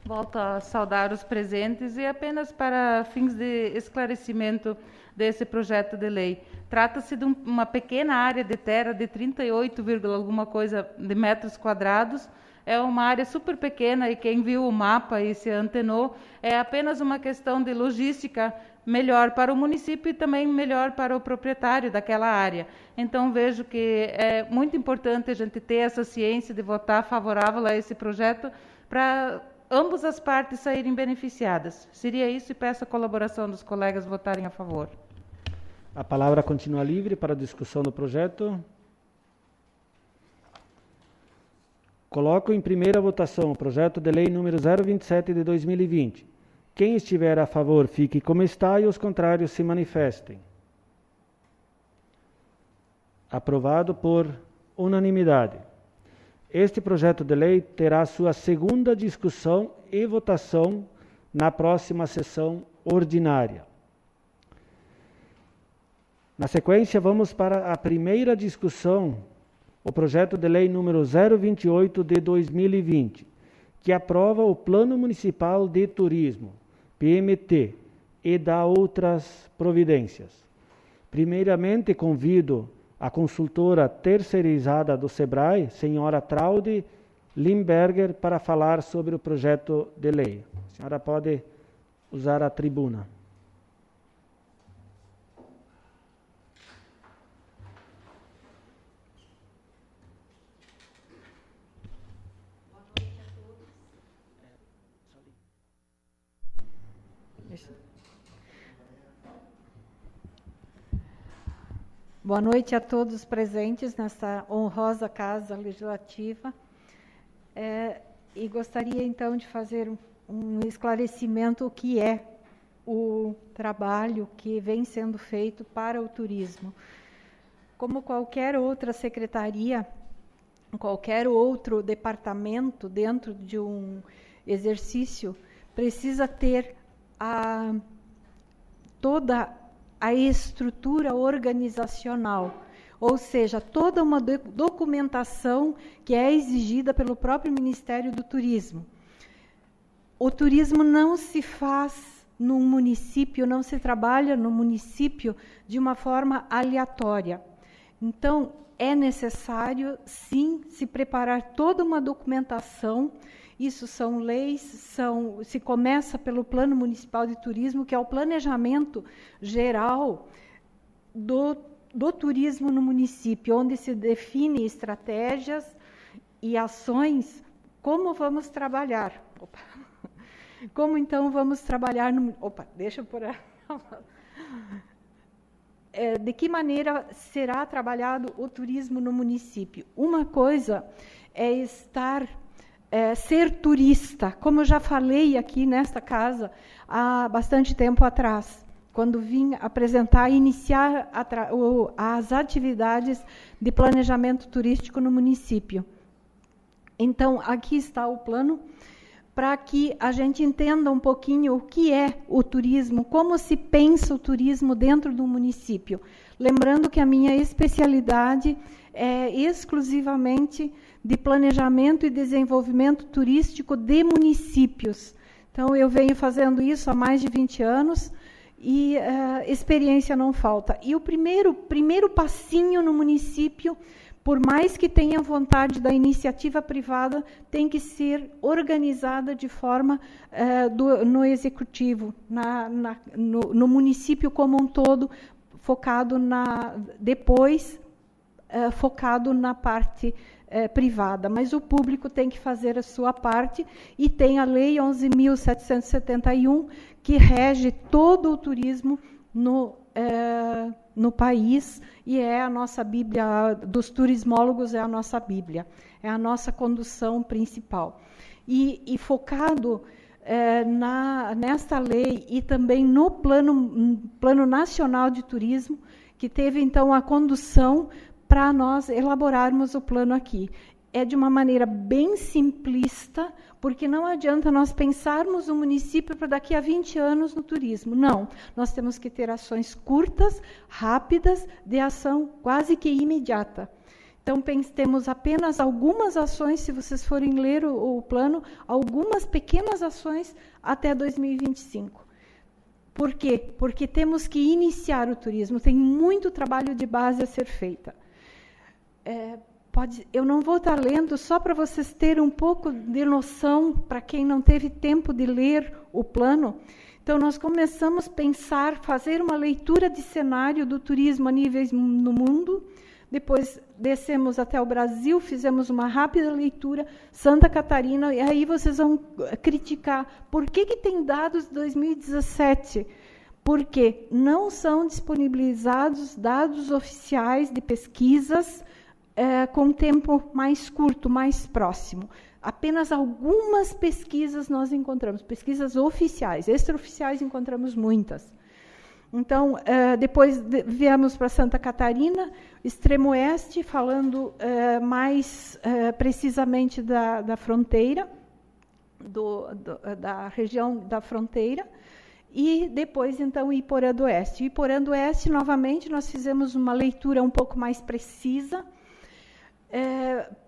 Volto a saudar os presentes e apenas para fins de esclarecimento desse projeto de lei. Trata-se de uma pequena área de terra de 38, alguma coisa de metros quadrados. É uma área super pequena e quem viu o mapa e se antenou, é apenas uma questão de logística melhor para o município e também melhor para o proprietário daquela área. Então, vejo que é muito importante a gente ter essa ciência de votar favorável a esse projeto para ambas as partes saírem beneficiadas. Seria isso, e peço a colaboração dos colegas votarem a favor. A palavra continua livre para a discussão do projeto. Coloco em primeira votação o projeto de lei número 027 de 2020. Quem estiver a favor, fique como está e os contrários se manifestem. Aprovado por unanimidade. Este projeto de lei terá sua segunda discussão e votação na próxima sessão ordinária. Na sequência, vamos para a primeira discussão, o projeto de lei número 028 de 2020, que aprova o Plano Municipal de Turismo, PMT, e dá outras providências. Primeiramente, convido a consultora terceirizada do SEBRAE, senhora Traude Limberger, para falar sobre o projeto de lei. A senhora pode usar a tribuna. Boa noite a todos presentes nesta honrosa Casa Legislativa. E gostaria, então, de fazer um esclarecimento o que é o trabalho que vem sendo feito para o turismo. Como qualquer outra secretaria, qualquer outro departamento dentro de um exercício, precisa ter toda a estrutura organizacional, ou seja, toda uma documentação que é exigida pelo próprio Ministério do Turismo. O turismo não se faz num município, não se trabalha no município de uma forma aleatória. Então, é necessário, sim, se preparar toda uma documentação. Isso são leis, se começa pelo Plano Municipal de Turismo, que é o planejamento geral do turismo no município, onde se define estratégias e ações, como vamos trabalhar. Como então vamos trabalhar deixa eu pôr de que maneira será trabalhado o turismo no município? Uma coisa é ser turista, como eu já falei aqui nesta casa há bastante tempo atrás, quando vim iniciar as atividades de planejamento turístico no município. Então, aqui está o plano, para que a gente entenda um pouquinho o que é o turismo, como se pensa o turismo dentro do município. Lembrando que a minha especialidade é exclusivamente de planejamento e desenvolvimento turístico de municípios. Então, eu venho fazendo isso há mais de 20 anos e experiência não falta. E o primeiro passinho no município, por mais que tenha vontade da iniciativa privada, tem que ser organizada de forma no executivo, no município como um todo, focado focado na parte privada. Mas o público tem que fazer a sua parte, e tem a Lei 11.771, que rege todo o turismo no país, e é a nossa Bíblia, dos turismólogos é a nossa Bíblia, é a nossa condução principal. E focado nesta lei e também no Plano Nacional de Turismo, que teve, então, a condução para nós elaborarmos o plano aqui. É de uma maneira bem simplista, porque não adianta nós pensarmos o município para daqui a 20 anos no turismo. Não, nós temos que ter ações curtas, rápidas, de ação quase que imediata. Então, temos apenas algumas ações, se vocês forem ler o plano, algumas pequenas ações até 2025. Por quê? Porque temos que iniciar o turismo, tem muito trabalho de base a ser feita. Eu não vou estar lendo, só para vocês terem um pouco de noção, para quem não teve tempo de ler o plano. Então, nós começamos a pensar, fazer uma leitura de cenário do turismo a níveis no mundo, depois descemos até o Brasil, fizemos uma rápida leitura, Santa Catarina, e aí vocês vão criticar. Por que tem dados de 2017? Porque não são disponibilizados dados oficiais de pesquisas com tempo mais curto, mais próximo. Apenas algumas pesquisas nós encontramos, pesquisas oficiais, extraoficiais encontramos muitas. Então, depois viemos para Santa Catarina, extremo oeste, falando mais precisamente da fronteira, da região da fronteira, e depois, então, Iporã do Oeste. Iporã do Oeste, novamente, nós fizemos uma leitura um pouco mais precisa,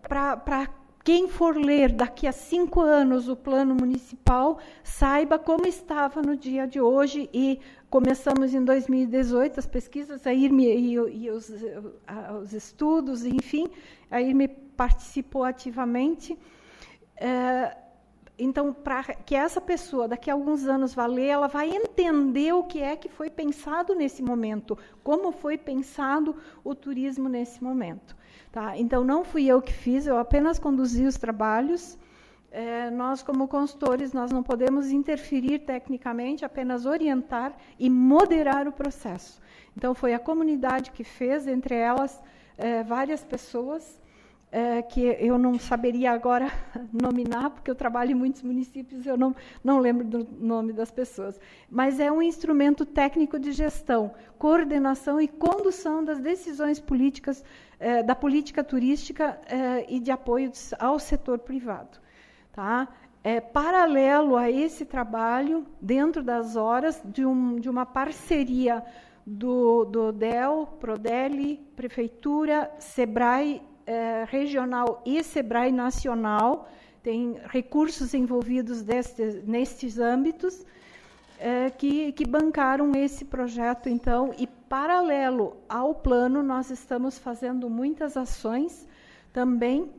para quem for ler daqui a 5 anos o plano municipal, saiba como estava no dia de hoje, e começamos em 2018 as pesquisas, a IRME e os estudos, enfim, a IRME participou ativamente. Então, para que essa pessoa, daqui a alguns anos, vá ler, ela vai entender o que é que foi pensado nesse momento, como foi pensado o turismo nesse momento. Tá? Então, não fui eu que fiz, eu apenas conduzi os trabalhos. Nós, como consultores, nós não podemos interferir tecnicamente, apenas orientar e moderar o processo. Então, foi a comunidade que fez, entre elas, várias pessoas, que eu não saberia agora nominar, porque eu trabalho em muitos municípios e eu não lembro do nome das pessoas. Mas é um instrumento técnico de gestão, coordenação e condução das decisões políticas, da política turística e de apoio ao setor privado. Tá? Paralelo a esse trabalho, dentro das horas de uma parceria do DEL, Prodeli, Prefeitura, SEBRAE, regional e SEBRAE nacional, tem recursos envolvidos nestes âmbitos, que bancaram esse projeto, então, e paralelo ao plano, nós estamos fazendo muitas ações também,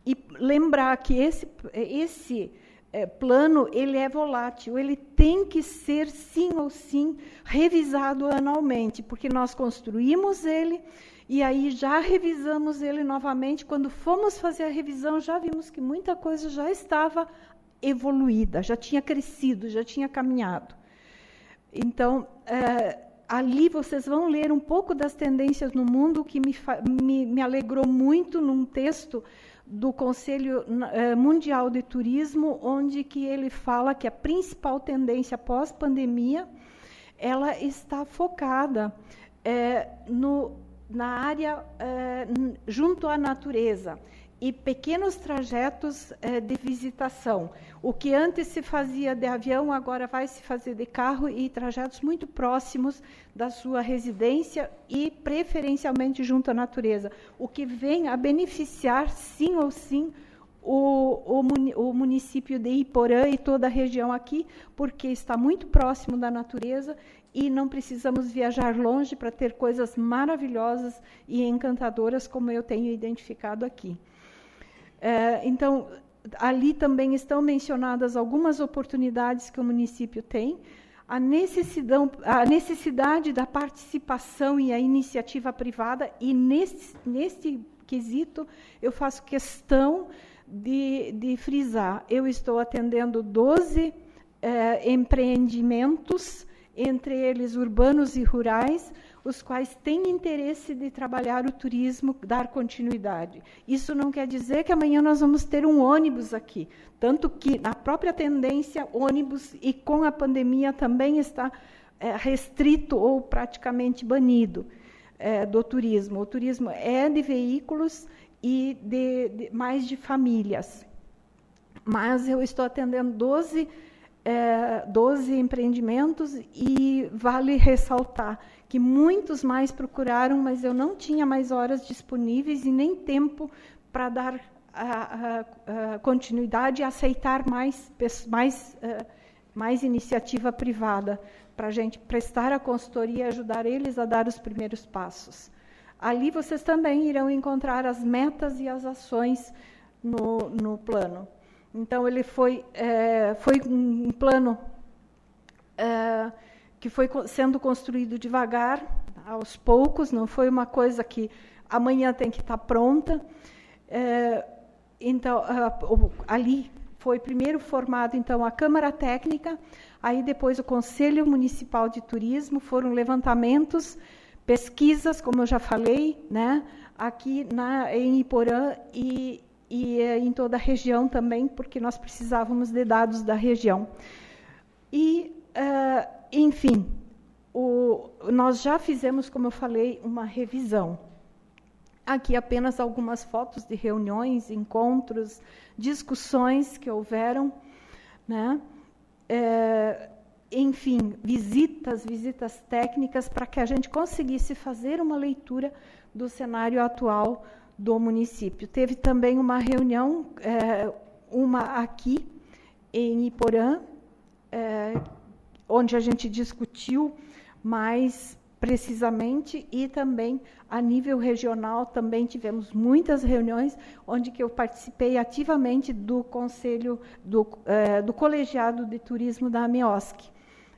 e lembrar que esse plano, ele é volátil, ele tem que ser, sim ou sim, revisado anualmente, porque nós construímos ele, e aí já revisamos ele novamente. Quando fomos fazer a revisão, já vimos que muita coisa já estava evoluída, já tinha crescido, já tinha caminhado. Então, ali vocês vão ler um pouco das tendências no mundo, que me alegrou muito num texto do Conselho Mundial de Turismo, onde que ele fala que a principal tendência pós-pandemia, ela está focada na área junto à natureza, e pequenos trajetos de visitação. O que antes se fazia de avião, agora vai se fazer de carro, e trajetos muito próximos da sua residência e preferencialmente junto à natureza, o que vem a beneficiar, sim ou sim, o município de Iporã e toda a região aqui, porque está muito próximo da natureza e não precisamos viajar longe para ter coisas maravilhosas e encantadoras, como eu tenho identificado aqui. Então, ali também estão mencionadas algumas oportunidades que o município tem, a necessidade da participação e a iniciativa privada, e neste quesito eu faço questão de frisar. Eu estou atendendo 12 empreendimentos, entre eles urbanos e rurais, os quais têm interesse de trabalhar o turismo, dar continuidade. Isso não quer dizer que amanhã nós vamos ter um ônibus aqui, tanto que na própria tendência, ônibus, e com a pandemia também está restrito ou praticamente banido do turismo. O turismo é de veículos e mais de famílias. Mas eu estou atendendo 12 empreendimentos, e vale ressaltar que muitos mais procuraram, mas eu não tinha mais horas disponíveis e nem tempo para dar continuidade e aceitar mais iniciativa privada, para a gente prestar a consultoria e ajudar eles a dar os primeiros passos. Ali vocês também irão encontrar as metas e as ações no plano. Então, ele foi um plano que foi sendo construído devagar, aos poucos, não foi uma coisa que amanhã tem que estar pronta. Então, ali foi primeiro formado, então, a Câmara Técnica, aí depois o Conselho Municipal de Turismo, foram levantamentos pesquisas, como eu já falei, né, aqui em Iporã e em toda a região também, porque nós precisávamos de dados da região. E, enfim, nós já fizemos, como eu falei, uma revisão. Aqui apenas algumas fotos de reuniões, encontros, discussões que houveram, né? Enfim, visitas técnicas para que a gente conseguisse fazer uma leitura do cenário atual do município. Teve também uma reunião, uma aqui em Iporã, onde a gente discutiu mais precisamente, e também a nível regional também tivemos muitas reuniões onde que eu participei ativamente do conselho do colegiado de turismo da AMEOSC.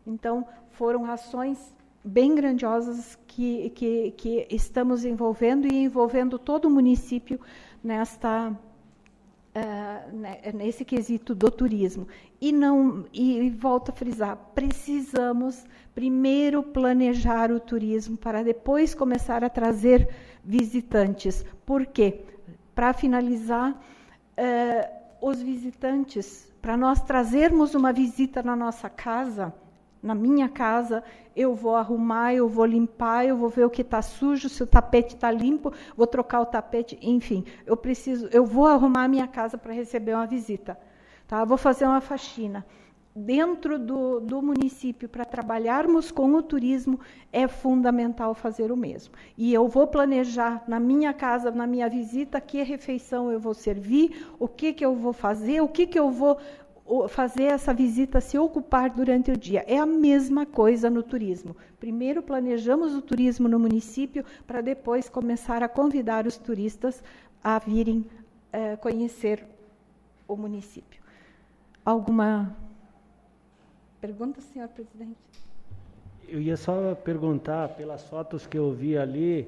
Então foram ações bem grandiosas que estamos envolvendo e envolvendo todo o município nesse quesito do turismo. E volto a frisar, precisamos primeiro planejar o turismo para depois começar a trazer visitantes. Por quê? Para finalizar, os visitantes, para nós trazermos uma visita na nossa casa, na minha casa, eu vou arrumar, eu vou limpar, eu vou ver o que está sujo, se o tapete está limpo, vou trocar o tapete, enfim, eu vou arrumar a minha casa para receber uma visita, tá? Vou fazer uma faxina. Dentro do município, para trabalharmos com o turismo, é fundamental fazer o mesmo. E eu vou planejar na minha casa, na minha visita, que refeição eu vou servir, o que eu vou fazer, o que eu vou fazer essa visita se ocupar durante o dia. É a mesma coisa no turismo. Primeiro planejamos o turismo no município para depois começar a convidar os turistas a virem conhecer o município. Alguma pergunta, senhor presidente? Eu ia só perguntar, pelas fotos que eu vi ali,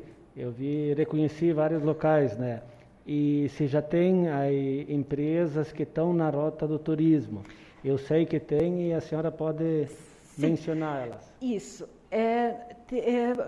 reconheci vários locais, né? E se já tem aí empresas que estão na rota do turismo. Eu sei que tem e a senhora pode mencionar elas. Isso.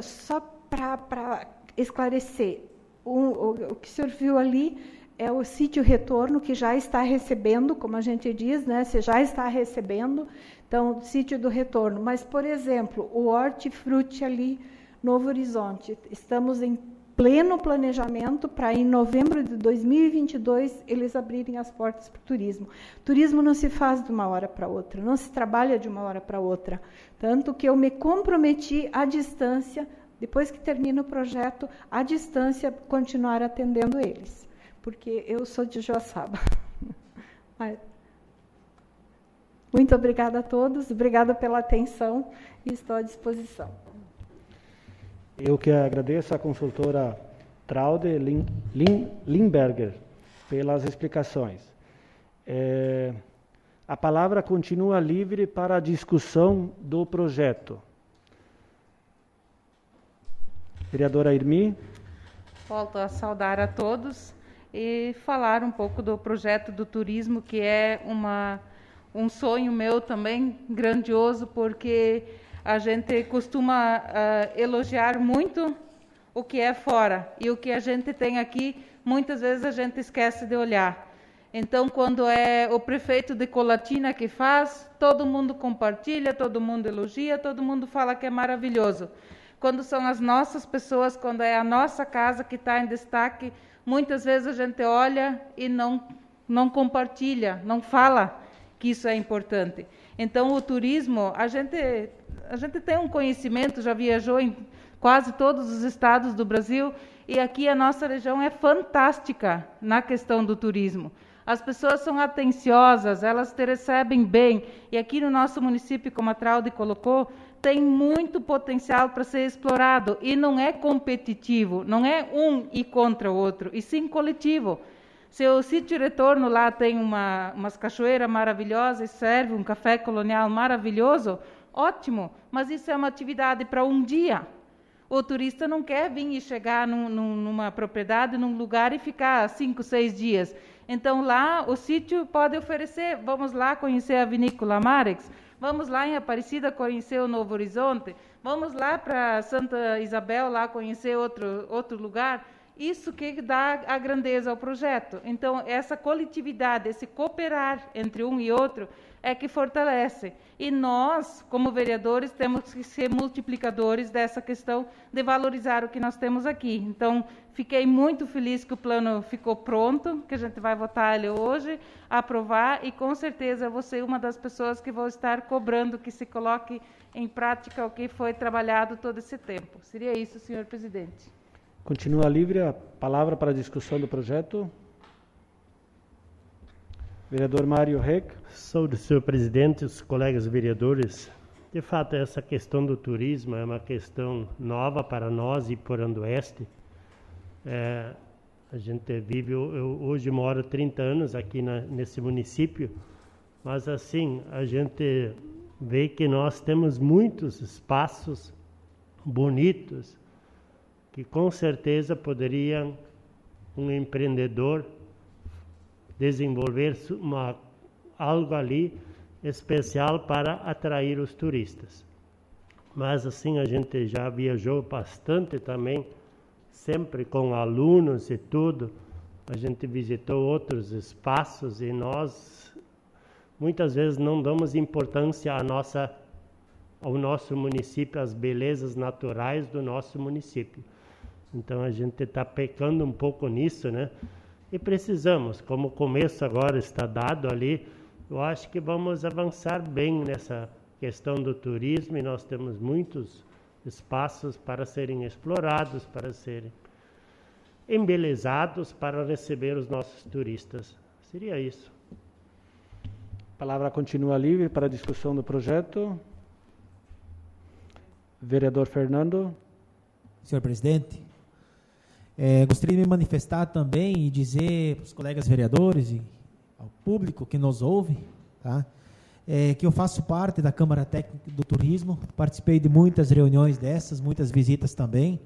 Só para esclarecer, o que o senhor viu ali é o sítio Retorno, que já está recebendo, como a gente diz, né? Você já está recebendo, então, sítio do Retorno. Mas, por exemplo, o Hortifruti ali, Novo Horizonte, estamos em pleno planejamento para, em novembro de 2022, eles abrirem as portas para o turismo. Turismo não se faz de uma hora para outra, não se trabalha de uma hora para outra. Tanto que eu me comprometi à distância, depois que termina o projeto, à distância, continuar atendendo eles, porque eu sou de Joaçaba. Muito obrigada a todos, obrigada pela atenção e estou à disposição. Eu que agradeço à consultora Traude Limberger pelas explicações. A palavra continua livre para a discussão do projeto. Vereadora Irmi. Volto a saudar a todos e falar um pouco do projeto do turismo, que é um sonho meu também, grandioso, porque a gente costuma elogiar muito o que é fora, e o que a gente tem aqui, muitas vezes a gente esquece de olhar. Então, quando é o prefeito de Colatina que faz, todo mundo compartilha, todo mundo elogia, todo mundo fala que é maravilhoso. Quando são as nossas pessoas, quando é a nossa casa que está em destaque, muitas vezes a gente olha e não compartilha, não fala que isso é importante. Então, o turismo, a gente tem um conhecimento, já viajou em quase todos os estados do Brasil, e aqui a nossa região é fantástica na questão do turismo. As pessoas são atenciosas, elas te recebem bem, e aqui no nosso município, como a Traude colocou, tem muito potencial para ser explorado, e não é competitivo, não é um e contra o outro, e sim coletivo. Se o sítio Retorno lá tem umas cachoeiras maravilhosas, serve um café colonial maravilhoso, ótimo, mas isso é uma atividade para um dia. O turista não quer vir e chegar numa propriedade, num lugar e ficar 5, 6 dias. Então lá o sítio pode oferecer, vamos lá conhecer a vinícola Marex, Vamos lá em Aparecida conhecer o Novo Horizonte? Vamos lá para Santa Isabel, lá conhecer outro lugar? Isso que dá a grandeza ao projeto. Então, essa coletividade, esse cooperar entre um e outro, é que fortalece. E nós, como vereadores, temos que ser multiplicadores dessa questão de valorizar o que nós temos aqui. Então, fiquei muito feliz que o plano ficou pronto, que a gente vai votar ele hoje, aprovar, e com certeza eu vou ser uma das pessoas que vou estar cobrando que se coloque em prática o que foi trabalhado todo esse tempo. Seria isso, senhor presidente. Continua livre a palavra para a discussão do projeto. Vereador Mário Rec. Saúde, senhor presidente, os colegas vereadores. De fato, essa questão do turismo é uma questão nova para nós e Porandoeste. A gente vive, eu hoje moro 30 anos aqui nesse município, mas assim, a gente vê que nós temos muitos espaços bonitos que com certeza poderia um empreendedor desenvolver algo ali especial para atrair os turistas. Mas assim, a gente já viajou bastante também, sempre com alunos e tudo. A gente visitou outros espaços e nós muitas vezes não damos importância ao nosso município, às belezas naturais do nosso município. Então a gente está pecando um pouco nisso, né? E precisamos, como o começo agora está dado ali, eu acho que vamos avançar bem nessa questão do turismo e nós temos muitos espaços para serem explorados, para serem embelezados, para receber os nossos turistas. Seria isso. A palavra continua livre para a discussão do projeto. Vereador Fernando. Senhor presidente, gostaria de me manifestar também e dizer para os colegas vereadores e ao público que nos ouve, tá? Que eu faço parte da Câmara Técnica do Turismo, participei de muitas reuniões dessas, muitas visitas também,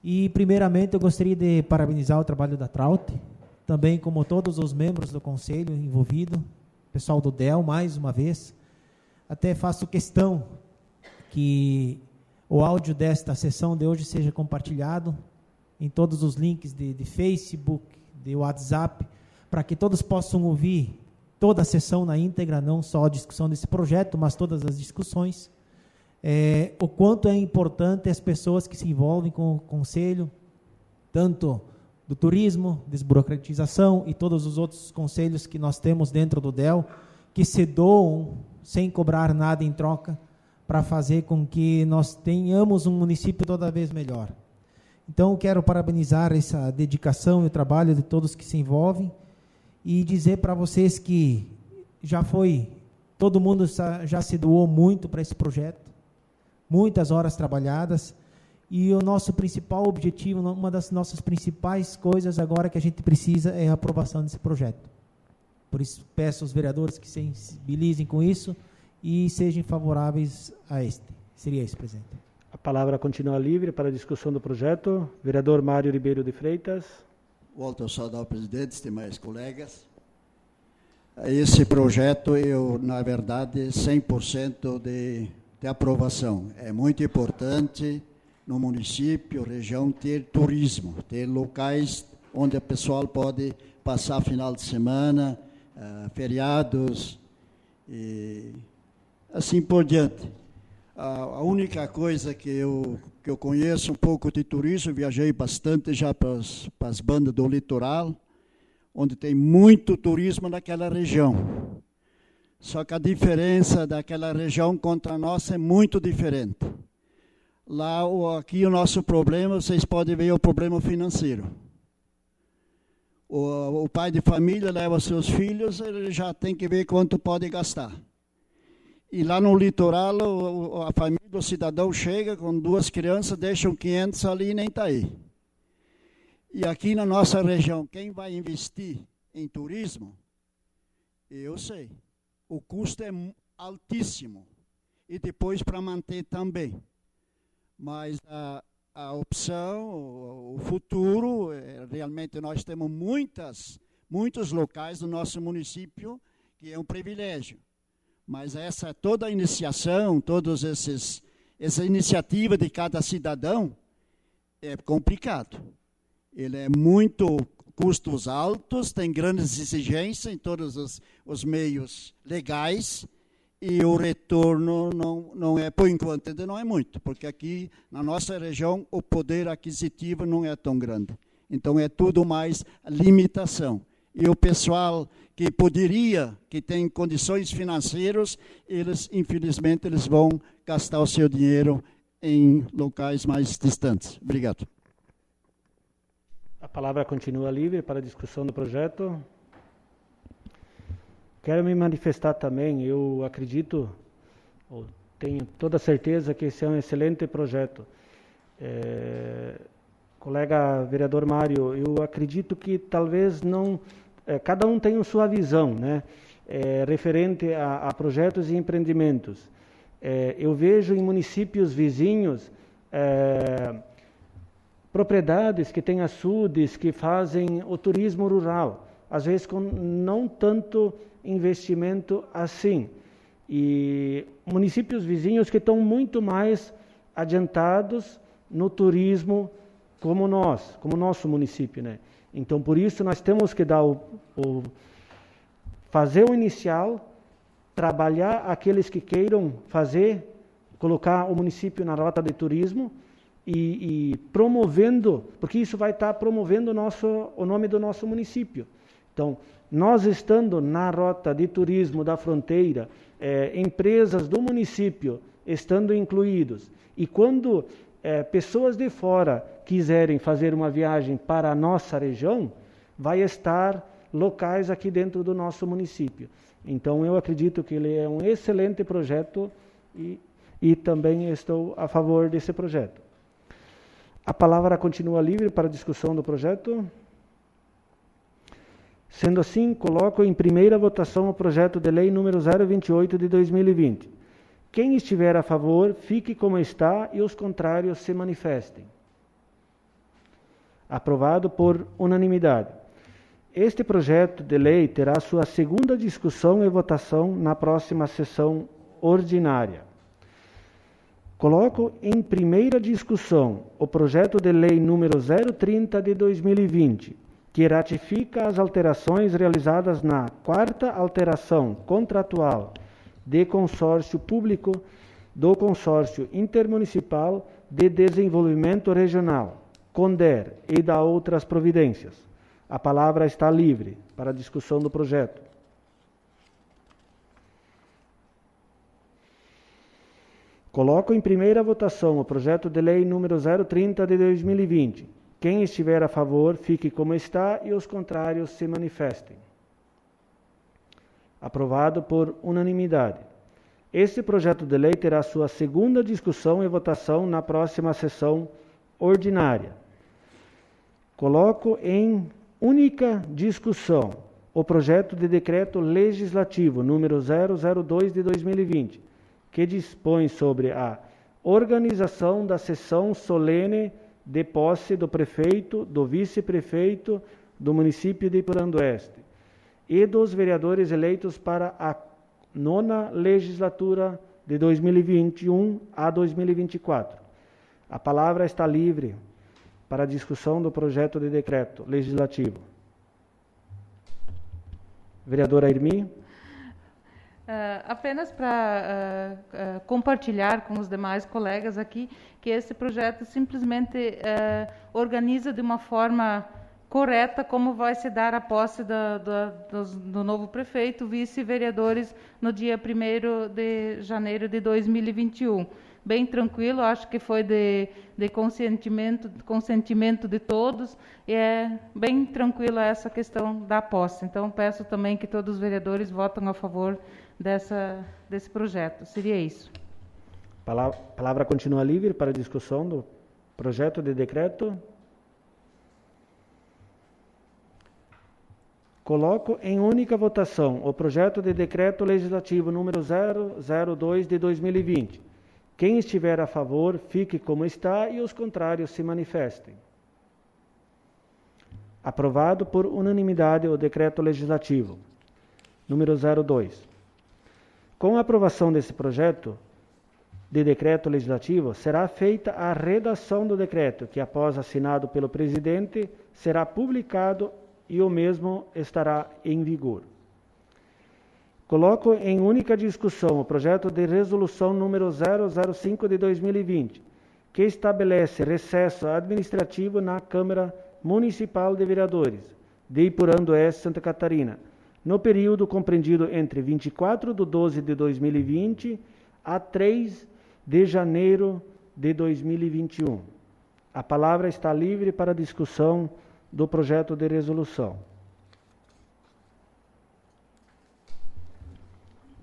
e primeiramente eu gostaria de parabenizar o trabalho da Traut, também como todos os membros do conselho envolvido, pessoal do DEL, mais uma vez. Até faço questão que o áudio desta sessão de hoje seja compartilhado em todos os links de Facebook, de WhatsApp, para que todos possam ouvir toda a sessão na íntegra, não só a discussão desse projeto, mas todas as discussões. O quanto é importante as pessoas que se envolvem com o conselho, tanto do turismo, desburocratização e todos os outros conselhos que nós temos dentro do DEL, que se doam sem cobrar nada em troca, para fazer com que nós tenhamos um município toda vez melhor. Então, eu quero parabenizar essa dedicação e o trabalho de todos que se envolvem e dizer para vocês que todo mundo já se doou muito para esse projeto, muitas horas trabalhadas, e o nosso principal objetivo, uma das nossas principais coisas agora que a gente precisa é a aprovação desse projeto. Por isso, peço aos vereadores que se sensibilizem com isso e sejam favoráveis a este. Seria isso, presidente. A palavra continua livre para a discussão do projeto. Vereador Mário Ribeiro de Freitas. Volto a saudar o presidente, demais colegas. Esse projeto, na verdade, 100% de aprovação. É muito importante no município, região, ter turismo, ter locais onde o pessoal pode passar final de semana, feriados, e assim por diante. A única coisa que eu conheço um pouco de turismo, viajei bastante já para as bandas do litoral, onde tem muito turismo naquela região. Só que a diferença daquela região contra a nossa é muito diferente. Aqui o nosso problema, vocês podem ver, é o problema financeiro. O pai de família leva seus filhos, ele já tem que ver quanto pode gastar. E lá no litoral, a família, o cidadão chega com 2 crianças, deixam 500 ali e nem está aí. E aqui na nossa região, quem vai investir em turismo, eu sei, o custo é altíssimo. E depois para manter também. Mas a opção, o futuro, realmente nós temos muitos locais do nosso município que é um privilégio. Mas toda a iniciação, essa iniciativa de cada cidadão é complicado. Ele é muito custos altos, tem grandes exigências em todos os meios legais, e o retorno não é, por enquanto, ainda não é muito, porque aqui na nossa região o poder aquisitivo não é tão grande. Então é tudo mais limitação. E o pessoal que poderia, que tem condições financeiras, infelizmente, eles vão gastar o seu dinheiro em locais mais distantes. Obrigado. A palavra continua livre para a discussão do projeto. Quero me manifestar também, eu acredito, ou tenho toda certeza que esse é um excelente projeto. Colega vereador Mário, eu acredito que talvez não... cada um tem a sua visão, né? Referente a projetos e empreendimentos. Eu vejo em municípios vizinhos propriedades que têm açudes, que fazem o turismo rural, às vezes com não tanto investimento assim. E municípios vizinhos que estão muito mais adiantados no turismo como nós, como nosso município, né? Então, por isso, nós temos que dar fazer o inicial, trabalhar aqueles que queiram fazer, colocar o município na rota de turismo e promovendo, porque isso vai estar promovendo o nome do nosso município. Então, nós estando na rota de turismo da fronteira, empresas do município estando incluídos, e quando pessoas de fora quiserem fazer uma viagem para a nossa região, vai estar locais aqui dentro do nosso município. Então, eu acredito que ele é um excelente projeto e também estou a favor desse projeto. A palavra continua livre para a discussão do projeto. Sendo assim, coloco em primeira votação o projeto de lei número 028 de 2020. Quem estiver a favor, fique como está e os contrários se manifestem. Aprovado por unanimidade. Este projeto de lei terá sua segunda discussão e votação na próxima sessão ordinária. Coloco em primeira discussão o projeto de lei número 030 de 2020, que ratifica as alterações realizadas na 4ª alteração contratual de consórcio público do Consórcio Intermunicipal de Desenvolvimento Regional, CONDER, e da outras providências. A palavra está livre para a discussão do projeto. Coloco em primeira votação o projeto de lei número 030 de 2020. Quem estiver a favor, fique como está e os contrários se manifestem. Aprovado por unanimidade. Este projeto de lei terá sua segunda discussão e votação na próxima sessão ordinária. Coloco em única discussão o projeto de decreto legislativo número 002 de 2020, que dispõe sobre a organização da sessão solene de posse do prefeito, do vice-prefeito do município de Iporã do Oeste e dos vereadores eleitos para a 9ª legislatura de 2021 a 2024. A palavra está livre para a discussão do projeto de decreto legislativo. Vereadora Irmi. Apenas para compartilhar com os demais colegas aqui que esse projeto simplesmente organiza de uma forma correta como vai se dar a posse do novo prefeito, vice-vereadores no dia 1º de janeiro de 2021. Bem tranquilo, acho que foi de consentimento de todos, e é bem tranquila essa questão da posse. Então, peço também que todos os vereadores votem a favor desse projeto. Seria isso. A palavra continua livre para a discussão do projeto de decreto. Coloco em única votação o projeto de decreto legislativo número 002 de 2020. Quem estiver a favor, fique como está e os contrários se manifestem. Aprovado por unanimidade o decreto legislativo número 02. Com a aprovação desse projeto de decreto legislativo, será feita a redação do decreto, que após assinado pelo presidente, será publicado e o mesmo estará em vigor. Coloco em única discussão o projeto de resolução número 005 de 2020, que estabelece recesso administrativo na Câmara Municipal de Vereadores de Iporã do Oeste, Santa Catarina, no período compreendido entre 24 de 12 de 2020 a 3 de janeiro de 2021. A palavra está livre para discussão do projeto de resolução.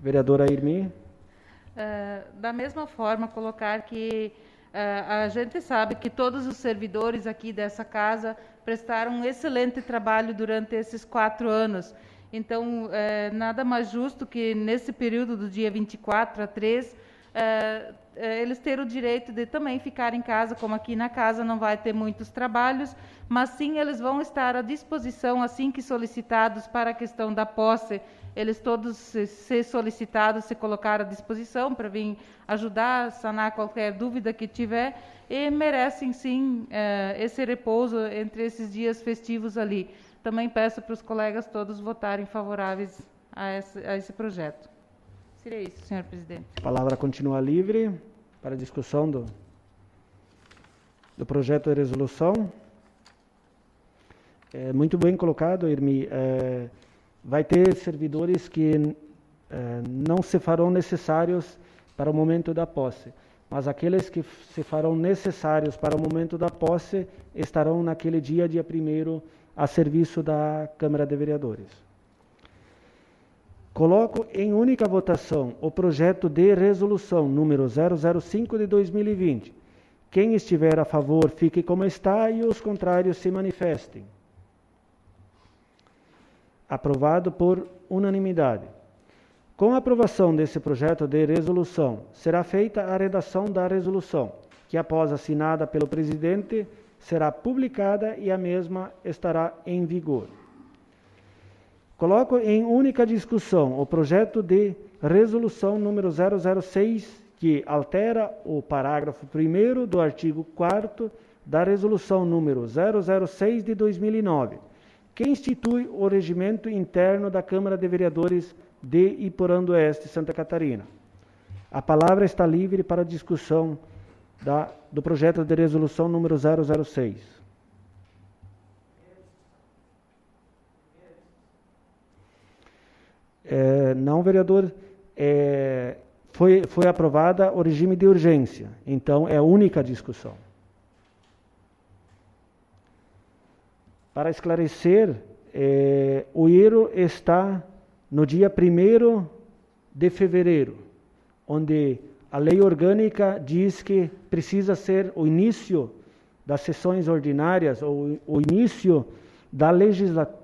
Vereadora Irmi. Da mesma forma, colocar que a gente sabe que todos os servidores aqui dessa casa prestaram um excelente trabalho durante esses 4 anos. Então, nada mais justo que nesse período do dia 24 a 3, eles terem o direito de também ficar em casa, como aqui na casa não vai ter muitos trabalhos, mas sim eles vão estar à disposição assim que solicitados para a questão da posse. Eles todos ser solicitados, se colocar à disposição para vir ajudar, sanar qualquer dúvida que tiver, e merecem sim esse repouso entre esses dias festivos ali. Também peço para os colegas todos votarem favoráveis a esse projeto. Seria isso, senhor presidente. A palavra continua livre para discussão do projeto de resolução. Muito bem colocado, Irmi. Vai ter servidores que não se farão necessários para o momento da posse, mas aqueles que se farão necessários para o momento da posse estarão naquele dia 1º, a serviço da Câmara de Vereadores. Coloco em única votação o projeto de resolução número 005 de 2020. Quem estiver a favor, fique como está e os contrários se manifestem. Aprovado por unanimidade. Com a aprovação desse projeto de resolução, será feita a redação da resolução, que após assinada pelo presidente, será publicada e a mesma estará em vigor. Coloco em única discussão o projeto de resolução número 006, que altera o parágrafo 1º do artigo 4º da resolução número 006 de 2009, que institui o regimento interno da Câmara de Vereadores de Iporã do Oeste, Santa Catarina. A palavra está livre para discussão do projeto de resolução número 006. Não, vereador, foi aprovada o regime de urgência, então é única discussão. Para esclarecer, o erro está no dia 1º de fevereiro, onde a lei orgânica diz que precisa ser o início das sessões ordinárias, ou o início da legislatura.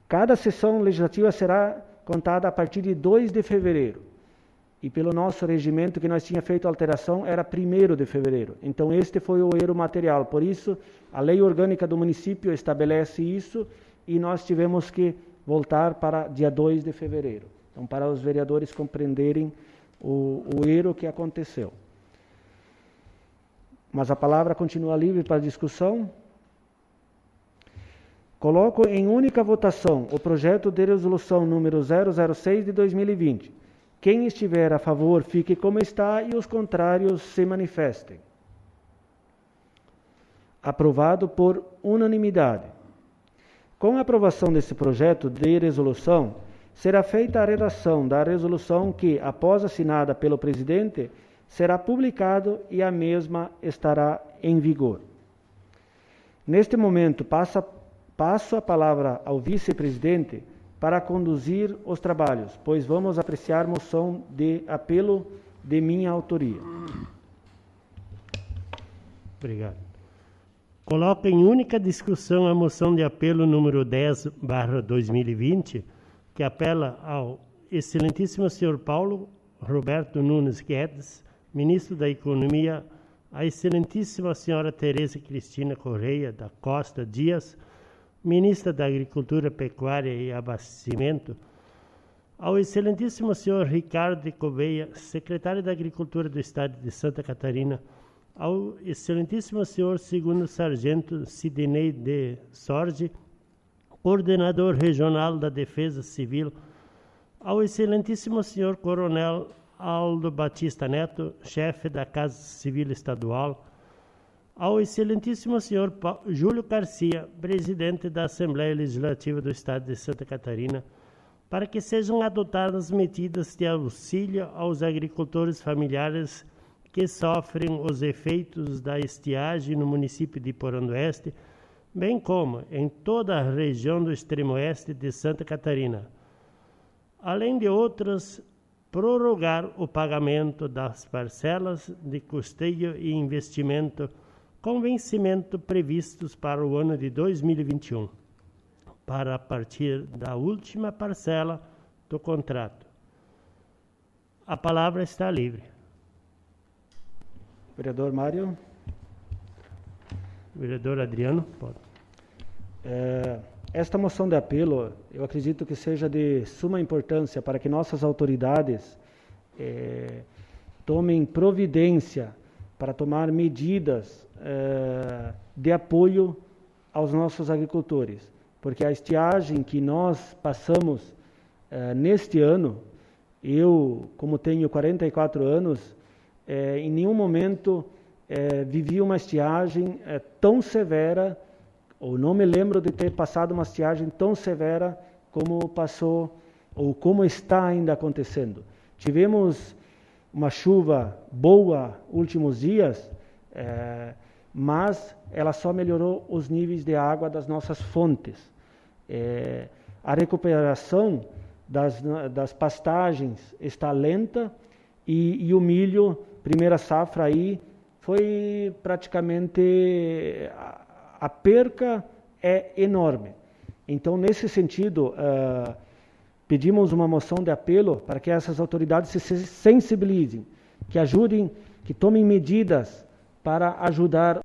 Cada sessão legislativa será contada a partir de 2 de fevereiro. E pelo nosso regimento que nós tínhamos feito a alteração, era 1º de fevereiro. Então este foi o erro material. Por isso, a lei orgânica do município estabelece isso e nós tivemos que voltar para dia 2 de fevereiro. Então, para os vereadores compreenderem o erro que aconteceu. Mas a palavra continua livre para discussão. Coloco em única votação o projeto de resolução número 006 de 2020. Quem estiver a favor, fique como está e os contrários se manifestem. Aprovado por unanimidade. Com a aprovação desse projeto de resolução, será feita a redação da resolução que, após assinada pelo presidente, será publicado e a mesma estará em vigor. Neste momento, passo a palavra ao vice-presidente para conduzir os trabalhos, pois vamos apreciar moção de apelo de minha autoria. Obrigado. Coloco em única discussão a moção de apelo número 10/2020, que apela ao excelentíssimo senhor Paulo Roberto Nunes Guedes, ministro da Economia, a excelentíssima senhora Tereza Cristina Correia da Costa Dias, ministra da Agricultura, Pecuária e Abastecimento, Ao excelentíssimo senhor Ricardo de Gouveia, secretário da Agricultura do Estado de Santa Catarina, ao excelentíssimo senhor segundo sargento Sidney de Sorge, coordenador regional da Defesa Civil, ao excelentíssimo senhor coronel Aldo Batista Neto, chefe da Casa Civil Estadual, ao excelentíssimo senhor Júlio Garcia, presidente da Assembleia Legislativa do Estado de Santa Catarina, para que sejam adotadas medidas de auxílio aos agricultores familiares que sofrem os efeitos da estiagem no município de Porão do Oeste, bem como em toda a região do extremo oeste de Santa Catarina. Além de outras, prorrogar o pagamento das parcelas de custeio e investimento com vencimento previstos para o ano de 2021, para a partir da última parcela do contrato. A palavra está livre. Vereador Mário. Vereador Adriano, pode. Esta moção de apelo, eu acredito que seja de suma importância para que nossas autoridades tomem providência para tomar medidas de apoio aos nossos agricultores. Porque a estiagem que nós passamos neste ano, eu, como tenho 44 anos, em nenhum momento vivi uma estiagem tão severa, ou não me lembro de ter passado uma estiagem tão severa como passou, ou como está ainda acontecendo. Tivemos uma chuva boa últimos dias, mas ela só melhorou os níveis de água das nossas fontes. A recuperação das pastagens está lenta e o milho, primeira safra aí, foi praticamente, a perca é enorme. Então, nesse sentido, pedimos uma moção de apelo para que essas autoridades se sensibilizem, que ajudem, que tomem medidas para ajudar.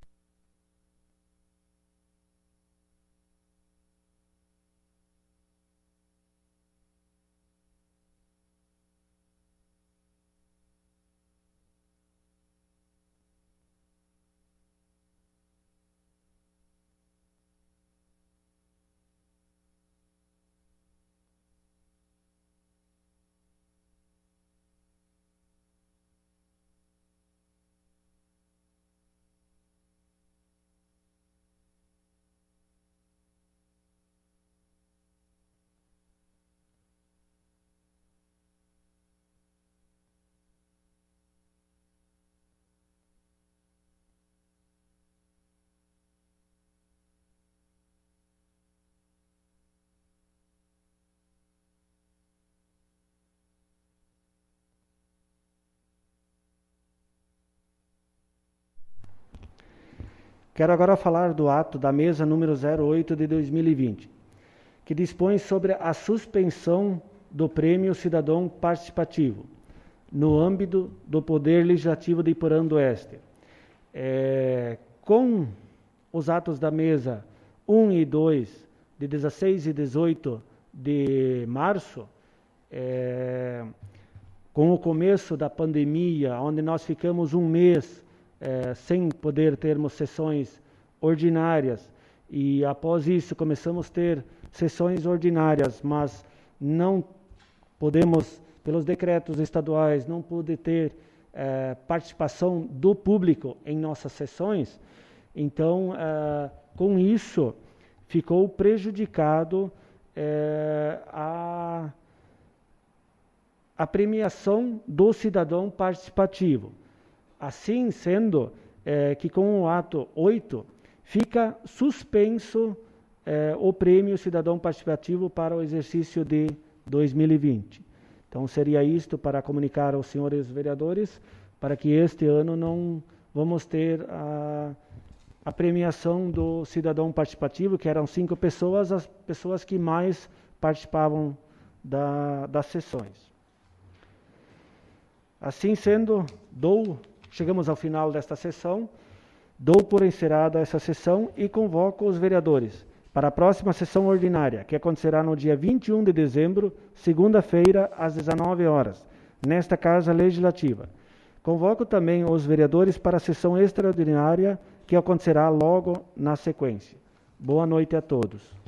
Quero agora falar do ato da mesa número 08 de 2020, que dispõe sobre a suspensão do Prêmio Cidadão Participativo, no âmbito do Poder Legislativo de Porão do Oeste. Com os atos da mesa 1 e 2, de 16 e 18 de março, com o começo da pandemia, onde nós ficamos um mês sem poder termos sessões ordinárias, e após isso começamos a ter sessões ordinárias, mas não podemos, pelos decretos estaduais, não pude ter participação do público em nossas sessões. Então, com isso, ficou prejudicado a premiação do cidadão participativo. Assim sendo, que com o ato 8, fica suspenso o Prêmio Cidadão Participativo para o exercício de 2020. Então, seria isto para comunicar aos senhores vereadores, para que este ano não vamos ter a premiação do Cidadão Participativo, que eram 5 pessoas, as pessoas que mais participavam das sessões. Assim sendo, chegamos ao final desta sessão, dou por encerrada essa sessão e convoco os vereadores para a próxima sessão ordinária, que acontecerá no dia 21 de dezembro, segunda-feira, às 19 horas, nesta Casa Legislativa. Convoco também os vereadores para a sessão extraordinária, que acontecerá logo na sequência. Boa noite a todos.